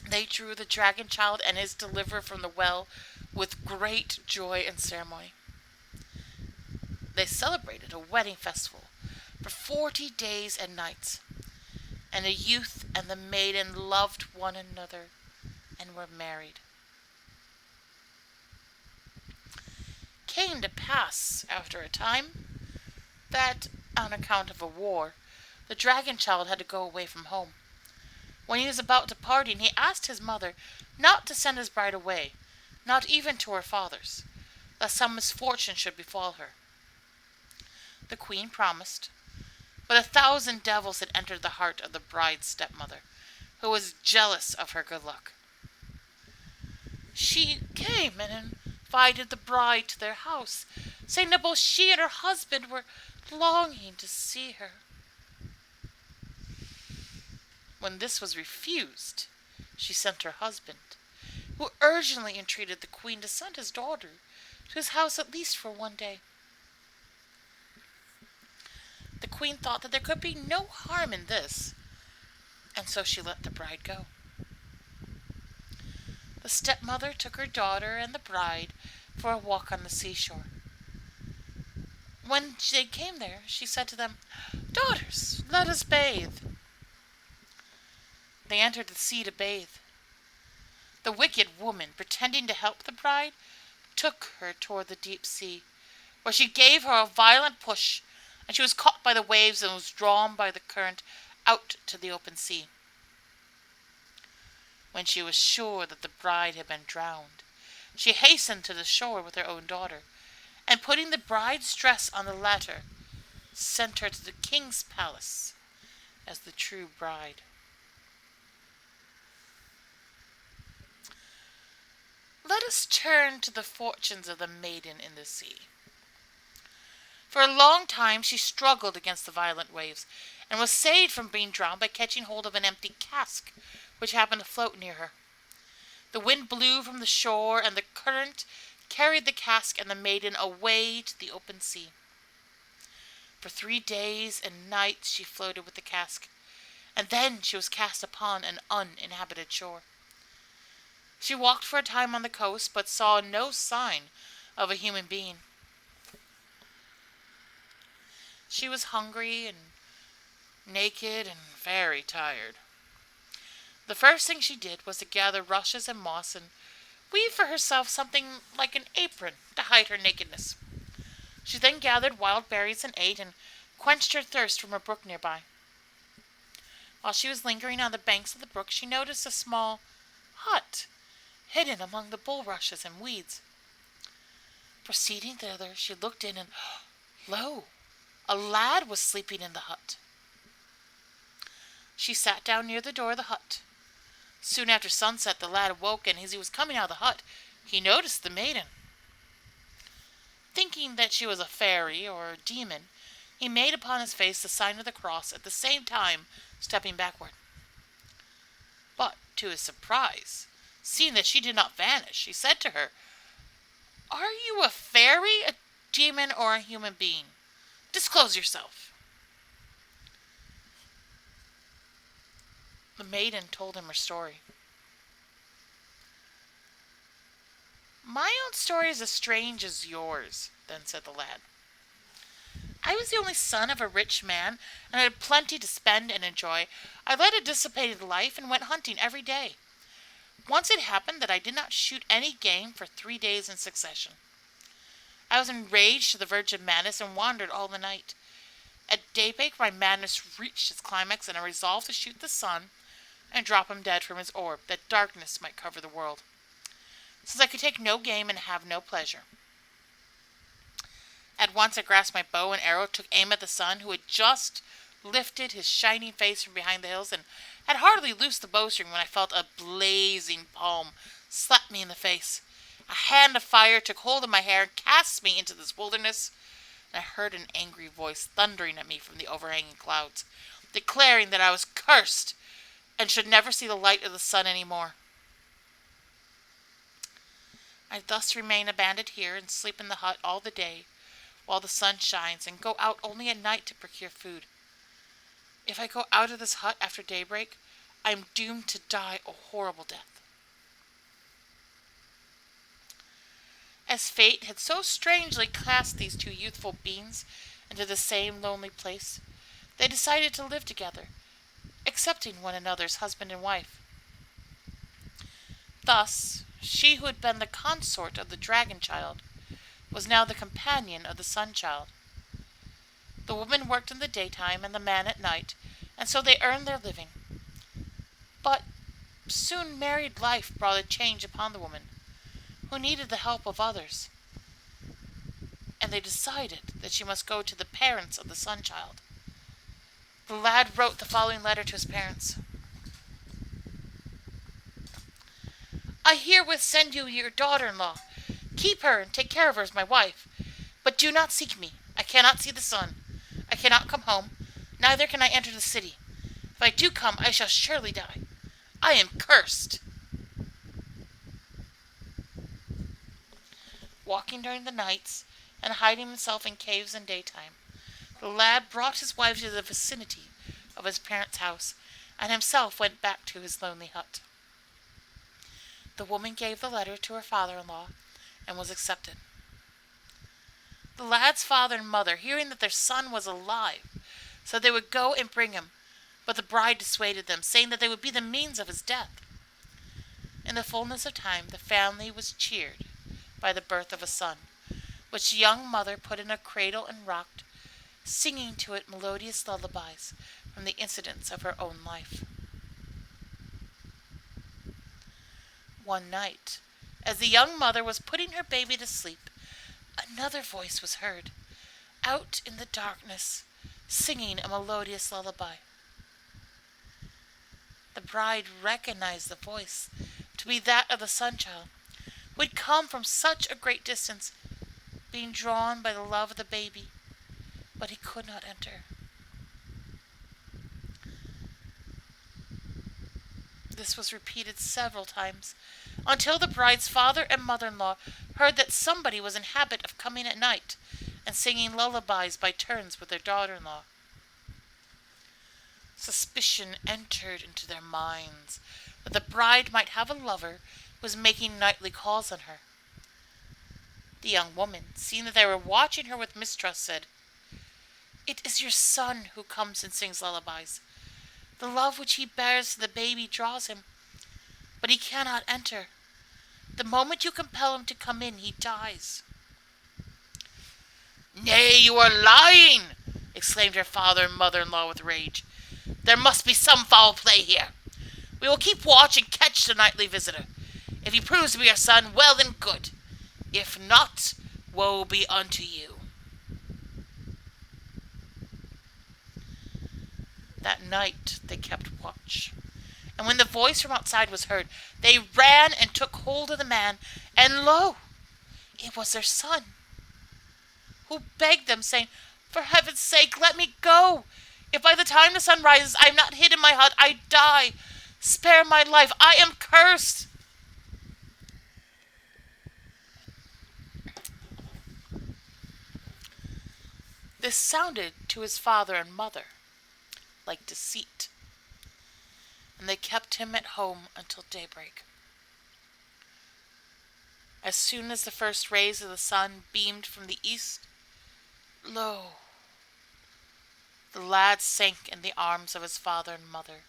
They drew the dragon child and his deliverer from the well with great joy and ceremony. They celebrated a wedding festival for 40 days and nights, and the youth and the maiden loved one another and were married. Came to pass, after a time, that, on account of a war, the dragon child had to go away from home. When he was about departing, he asked his mother not to send his bride away, not even to her father's, lest some misfortune should befall her. The queen promised, but 1,000 devils had entered the heart of the bride's stepmother, who was jealous of her good luck. She came and invited the bride to their house, saying that both she and her husband were longing to see her. When this was refused, she sent her husband, who urgently entreated the queen to send his daughter to his house at least for one day. The queen thought that there could be no harm in this, and so she let the bride go. The stepmother took her daughter and the bride for a walk on the seashore. When they came there, she said to them, "Daughters, let us bathe." They entered the sea to bathe. The wicked woman, pretending to help the bride, took her toward the deep sea, where she gave her a violent push, and she was caught by the waves and was drawn by the current out to the open sea. When she was sure that the bride had been drowned, she hastened to the shore with her own daughter, and putting the bride's dress on the latter, sent her to the king's palace as the true bride. us turn to the fortunes of the maiden in the sea. For a long time she struggled against the violent waves, and was saved from being drowned by catching hold of an empty cask, which happened to float near her. The wind blew from the shore, and the current carried the cask and the maiden away to the open sea. For 3 days and nights she floated with the cask, and then she was cast upon an uninhabited shore. She walked for a time on the coast, but saw no sign of a human being. She was hungry and naked and very tired. The first thing she did was to gather rushes and moss and weave for herself something like an apron to hide her nakedness. She then gathered wild berries and ate, and quenched her thirst from a brook nearby. While she was lingering on the banks of the brook, she noticed a small hut hidden among the bulrushes and weeds. Proceeding thither, she looked in, and lo! A lad was sleeping in the hut. She sat down near the door of the hut. Soon after sunset, the lad awoke, and as he was coming out of the hut, he noticed the maiden. Thinking that she was a fairy or a demon, he made upon his face the sign of the cross, at the same time stepping backward. But, to his surprise, seeing that she did not vanish, he said to her, "Are you a fairy, a demon, or a human being? Disclose yourself." The maiden told him her story. "My own story is as strange as yours," then said the lad. "I was the only son of a rich man, and had plenty to spend and enjoy. I led a dissipated life and went hunting every day. Once it happened that I did not shoot any game for 3 days in succession. I was enraged to the verge of madness and wandered all the night. At daybreak my madness reached its climax, and I resolved to shoot the sun and drop him dead from his orb, that darkness might cover the world, since I could take no game and have no pleasure. At once I grasped my bow and arrow, took aim at the sun, who had just lifted his shining face from behind the hills, and had hardly loosed the bowstring when I felt a blazing palm slap me in the face. A hand of fire took hold of my hair and cast me into this wilderness, and I heard an angry voice thundering at me from the overhanging clouds, declaring that I was cursed and should never see the light of the sun any more. I thus remain abandoned here, and sleep in the hut all the day while the sun shines, and go out only at night to procure food. If I go out of this hut after daybreak, I am doomed to die a horrible death." As fate had so strangely cast these 2 youthful beings into the same lonely place, they decided to live together, accepting one another's husband and wife. Thus, she who had been the consort of the dragon child was now the companion of the sun child. The woman worked in the daytime and the man at night, and so they earned their living. But soon married life brought a change upon the woman, who needed the help of others, and they decided that she must go to the parents of the sun child. The lad wrote the following letter to his parents. "I herewith send you your daughter-in-law. Keep her and take care of her as my wife. But do not seek me. I cannot see the sun. I cannot come home. Neither can I enter the city. If I do come, I shall surely die. I am cursed." Walking during the nights and hiding himself in caves in daytime, the lad brought his wife to the vicinity of his parents' house, and himself went back to his lonely hut. The woman gave the letter to her father-in-law and was accepted. The lad's father and mother, hearing that their son was alive, said they would go and bring him, but the bride dissuaded them, saying that they would be the means of his death. In the fullness of time, the family was cheered by the birth of a son, which the young mother put in a cradle and rocked, singing to it melodious lullabies from the incidents of her own life. One night, as the young mother was putting her baby to sleep, another voice was heard, out in the darkness, singing a melodious lullaby. The bride recognized the voice to be that of the sun child, who had come from such a great distance, being drawn by the love of the baby, but he could not enter. This was repeated several times, until the bride's father and mother-in-law heard that somebody was in habit of coming at night and singing lullabies by turns with their daughter-in-law. Suspicion entered into their minds that the bride might have a lover who was making nightly calls on her. The young woman, seeing that they were watching her with mistrust, said, "It is your son who comes and sings lullabies. The love which he bears to the baby draws him, but he cannot enter. The moment you compel him to come in, he dies." "Nay, you are lying!" exclaimed her father and mother-in-law with rage. "There must be some foul play here. We will keep watch and catch the nightly visitor. If he proves to be your son, well and good. If not, woe be unto you." That night they kept watch, and when the voice from outside was heard, they ran and took hold of the man, and lo, it was their son, who begged them, saying, "For heaven's sake, let me go. If by the time the sun rises I am not hid in my hut, I die. Spare my life. I am cursed." This sounded to his father and mother like deceit, and they kept him at home until daybreak. As soon as the first rays of the sun beamed from the east, lo, the lad sank in the arms of his father and mother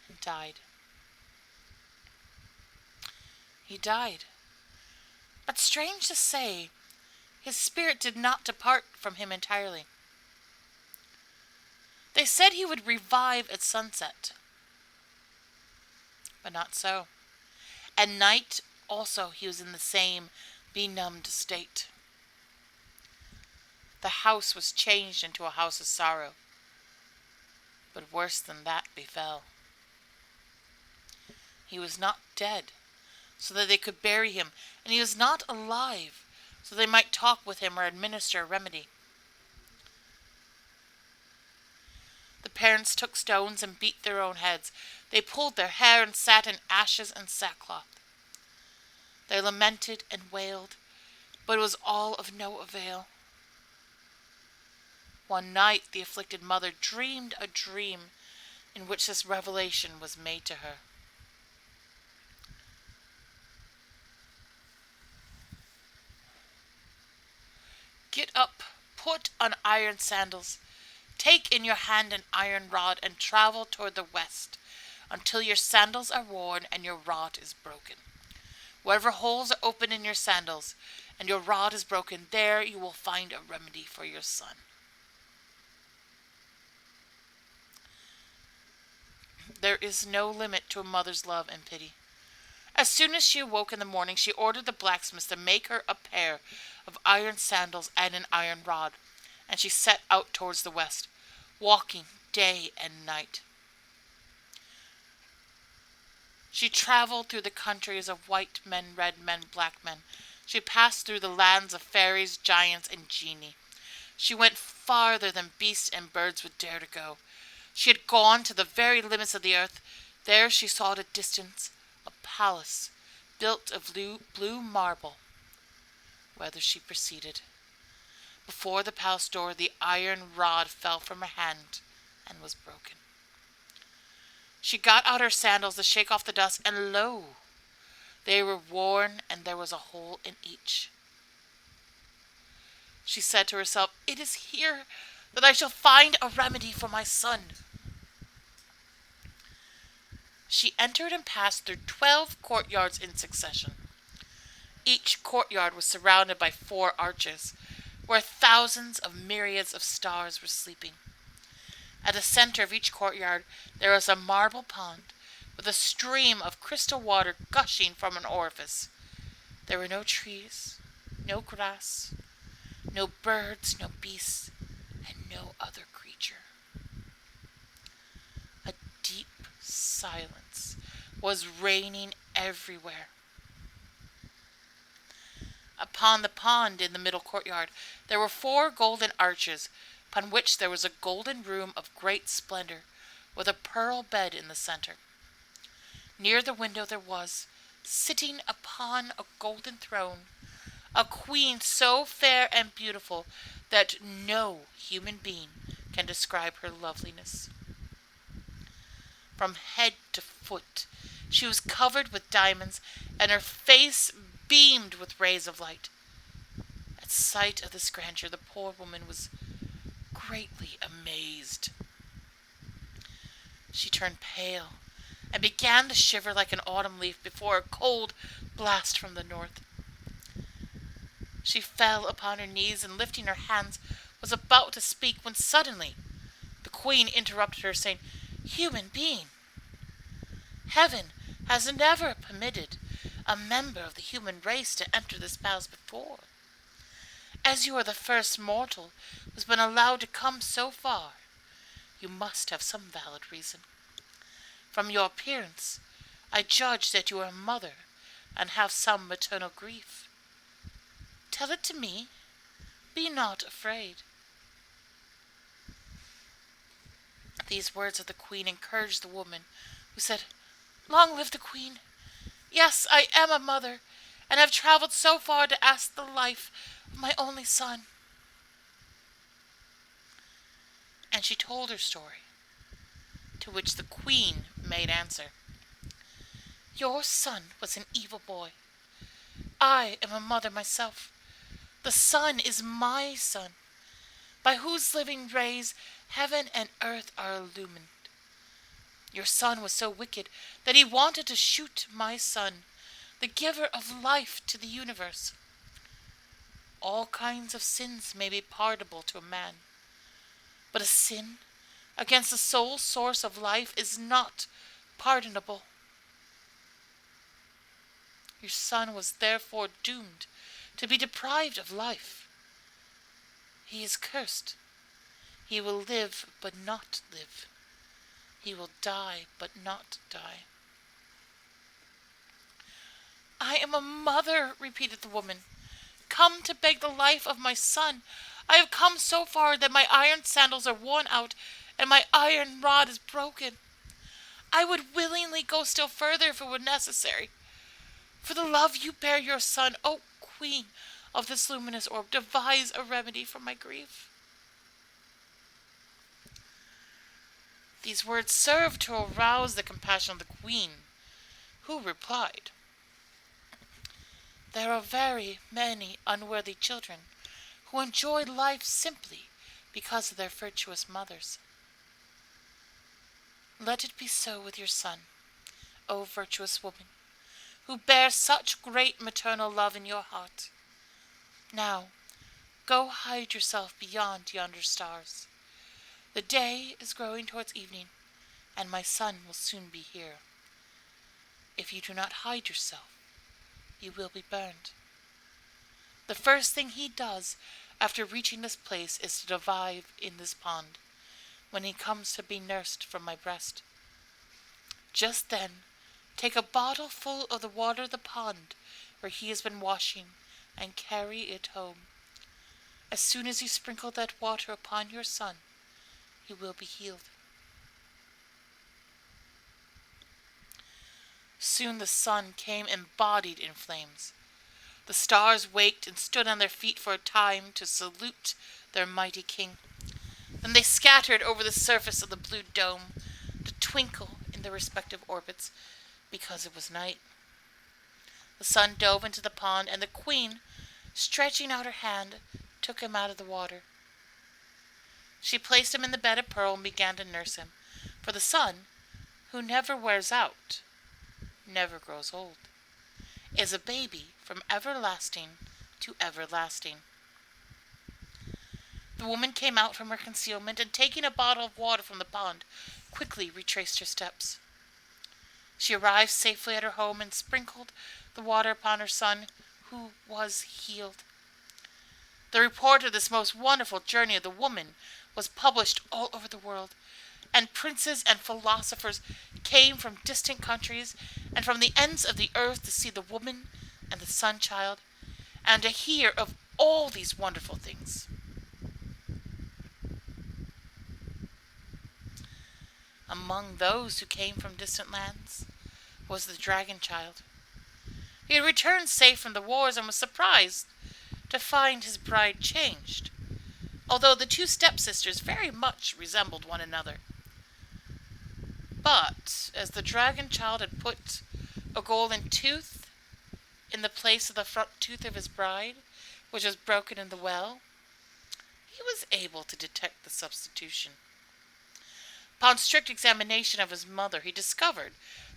and died. He died, but strange to say, his spirit did not depart from him entirely. They said he would revive at sunset, but not so. At night also he was in the same benumbed state. The house was changed into a house of sorrow, but worse than that befell. He was not dead, so that they could bury him, and he was not alive, so they might talk with him or administer a remedy. The parents took stones and beat their own heads. They pulled their hair and sat in ashes and sackcloth. They lamented and wailed, but it was all of no avail. One night the afflicted mother dreamed a dream in which this revelation was made to her. "Get up, put on iron sandals, take in your hand an iron rod, and travel toward the west until your sandals are worn and your rod is broken. Wherever holes are open in your sandals and your rod is broken, there you will find a remedy for your son." There is no limit to a mother's love and pity. As soon as she awoke in the morning, she ordered the blacksmith to make her a pair of iron sandals and an iron rod, and she set out towards the west, walking day and night. She traveled through the countries of white men, red men, black men. She passed through the lands of fairies, giants, and genii. She went farther than beasts and birds would dare to go. She had gone to the very limits of the earth. There she saw at a distance a palace built of blue marble. Whither she proceeded. Before the palace door, the iron rod fell from her hand and was broken. She got out her sandals to shake off the dust, and lo, they were worn, and there was a hole in each. She said to herself, "It is here that I shall find a remedy for my son." She entered and passed through 12 courtyards in succession. Each courtyard was surrounded by 4 arches, where thousands of myriads of stars were sleeping. At the center of each courtyard there was a marble pond, with a stream of crystal water gushing from an orifice. There were no trees, no grass, no birds, no beasts, and no other creature. A deep silence was reigning everywhere. Upon the pond in the middle courtyard there were 4 golden arches, upon which there was a golden room of great splendor, with a pearl bed in the center. Near the window there was, sitting upon a golden throne, a queen so fair and beautiful that no human being can describe her loveliness. From head to foot she was covered with diamonds, and her face beamed with rays of light. At sight of this grandeur the poor woman was greatly amazed. She turned pale and began to shiver like an autumn leaf before a cold blast from the north. She fell upon her knees and, lifting her hands, was about to speak when suddenly the queen interrupted her, saying, "Human being, heaven has never permitted a member of the human race to enter this palace before. As you are the first mortal who has been allowed to come so far, you must have some valid reason. From your appearance, I judge that you are a mother and have some maternal grief. Tell it to me. Be not afraid." These words of the queen encouraged the woman, who said, "Long live the queen! Yes, I am a mother, and have traveled so far to ask the life of my only son." And she told her story, to which the queen made answer, "Your son was an evil boy. I am a mother myself. The sun is my son, by whose living rays heaven and earth are illumined. Your son was so wicked that he wanted to shoot my son, the giver of life to the universe. All kinds of sins may be pardonable to a man, but a sin against the sole source of life is not pardonable. Your son was therefore doomed to be deprived of life. He is cursed. He will live but not live. He will die but not die." "I am a mother," repeated the woman, "come to beg the life of my son. I have come so far that my iron sandals are worn out and my iron rod is broken. I would willingly go still further if it were necessary. For the love you bear your son, O queen of this luminous orb, devise a remedy for my grief." These words served to arouse the compassion of the queen, who replied, "There are very many unworthy children who enjoy life simply because of their virtuous mothers. Let it be so with your son, O virtuous woman, who bear such great maternal love in your heart. Now, go hide yourself beyond yonder stars. The day is growing towards evening, and my son will soon be here. If you do not hide yourself, you will be burned. The first thing he does after reaching this place is to dive in this pond, when he comes to be nursed from my breast. Just then, take a bottle full of the water of the pond where he has been washing, and carry it home. As soon as you sprinkle that water upon your son, he will be healed." Soon the sun came embodied in flames. The stars waked and stood on their feet for a time to salute their mighty king. Then they scattered over the surface of the blue dome, to twinkle in their respective orbits, because it was night. The sun dove into the pond, and the queen, stretching out her hand, took him out of the water. She placed him in the bed of pearl and began to nurse him, for the sun, who never wears out, never grows old, is a baby from everlasting to everlasting. The woman came out from her concealment, and taking a bottle of water from the pond, quickly retraced her steps. She arrived safely at her home and sprinkled the water upon her son, who was healed. The report of this most wonderful journey of the woman was published all over the world, and princes and philosophers came from distant countries and from the ends of the earth to see the woman and the sun-child, and to hear of all these wonderful things. Among those who came from distant lands was the dragon child. He had returned safe from the wars and was surprised to find his bride changed, although the two stepsisters very much resembled one another. But as the dragon child had put a golden tooth in the place of the front tooth of his bride, which was broken in the well, he was able to detect the substitution. Upon strict examination of his mother, he discovered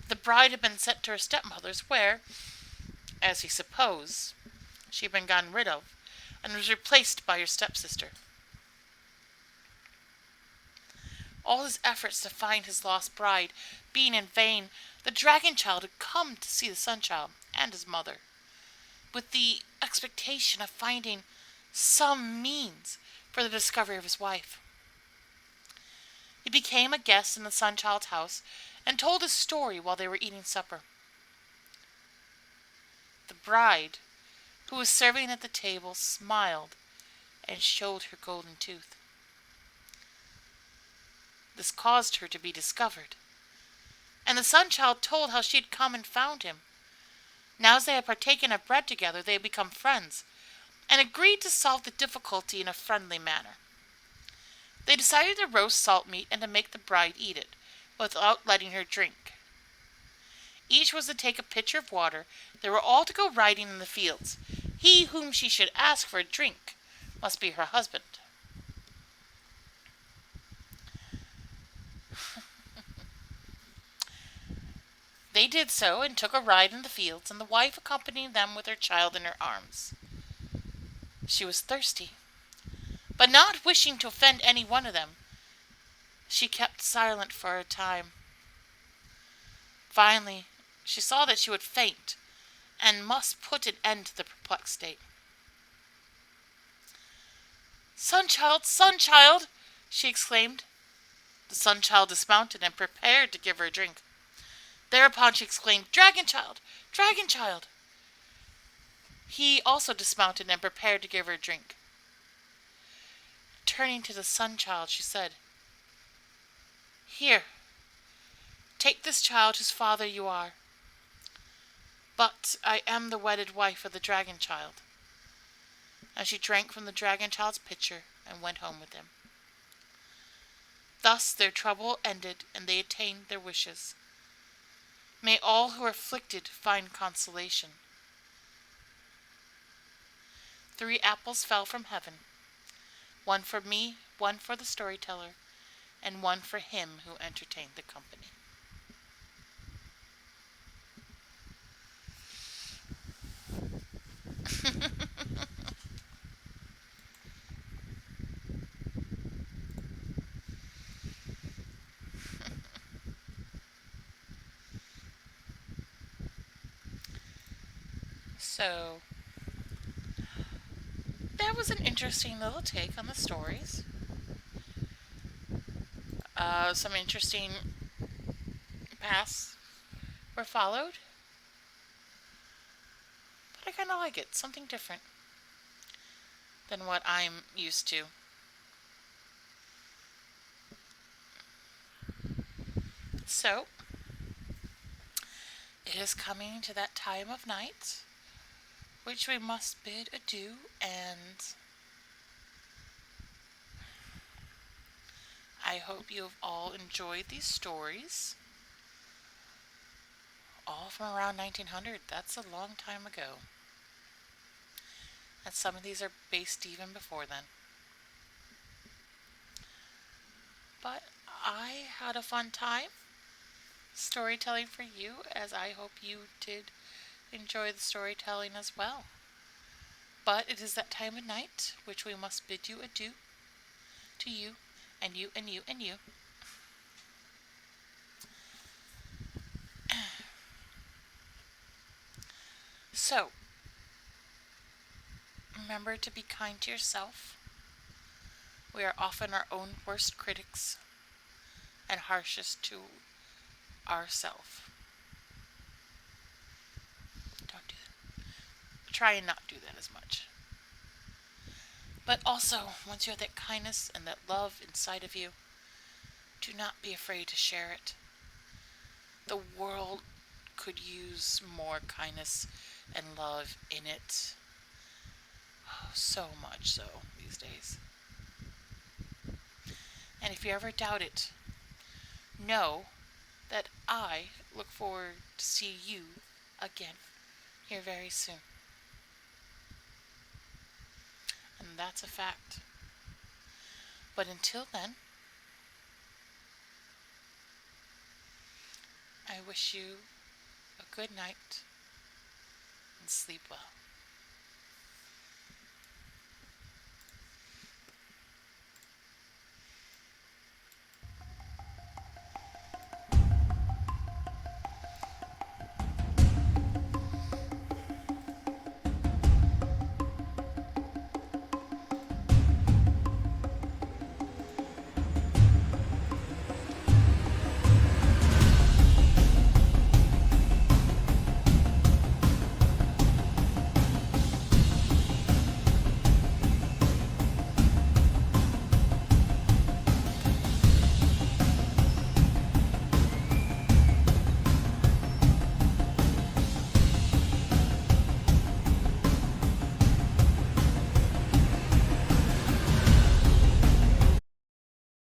the bride had been sent to her stepmother's, where, as he supposed, she had been gotten rid of, and was replaced by her stepsister. All his efforts to find his lost bride being in vain, the dragon child had come to see the sun child and his mother, with the expectation of finding some means for the discovery of his wife. He became a guest in the sun child's house and told his story while they were eating supper. The bride, who was serving at the table, smiled and showed her golden tooth. This caused her to be discovered, and the sun child told how she had come and found him. Now as they had partaken of bread together, they had become friends, and agreed to solve the difficulty in a friendly manner. They decided to roast salt meat and to make the bride eat it, without letting her drink. Each was to take a pitcher of water. They were all to go riding in the fields. He whom she should ask for a drink must be her husband. They did so and took a ride in the fields, and the wife accompanied them with her child in her arms. She was thirsty, but not wishing to offend any one of them, she kept silent for a time. Finally, she saw that she would faint, and must put an end to the perplexed state. Sun child, she exclaimed. The sun child dismounted and prepared to give her a drink. Thereupon she exclaimed, Dragon child! Dragon child! He also dismounted and prepared to give her a drink. Turning to the sun child, she said, Here, take this child whose father you are. But I am the wedded wife of the dragon child. And she drank from the dragon child's pitcher and went home with him. Thus their trouble ended, and they attained their wishes. May all who are afflicted find consolation. 3 apples fell from heaven, 1 for me, 1 for the storyteller, and 1 for him who entertained the company. So, that was an interesting little take on the stories. Some interesting paths were followed. But I kind of like it. Something different than what I'm used to. So, it is coming to that time of night which we must bid adieu, and I hope you have all enjoyed these stories. All from around 1900. That's a long time ago. And some of these are based even before then. But I had a fun time storytelling for you, as I hope you did enjoy the storytelling as well. But it is that time of night which we must bid you adieu, to you and you and you and you. So, remember to be kind to yourself. We are often our own worst critics and harshest to ourselves. Don't do that. try and not do that as much. But also, once you have that kindness and that love inside of you, do not be afraid to share it. The world could use more kindness and love in it. Oh, so much so these days. And if you ever doubt it, know that I look forward to see you again here very soon. And that's a fact. But until then, I wish you a good night and sleep well.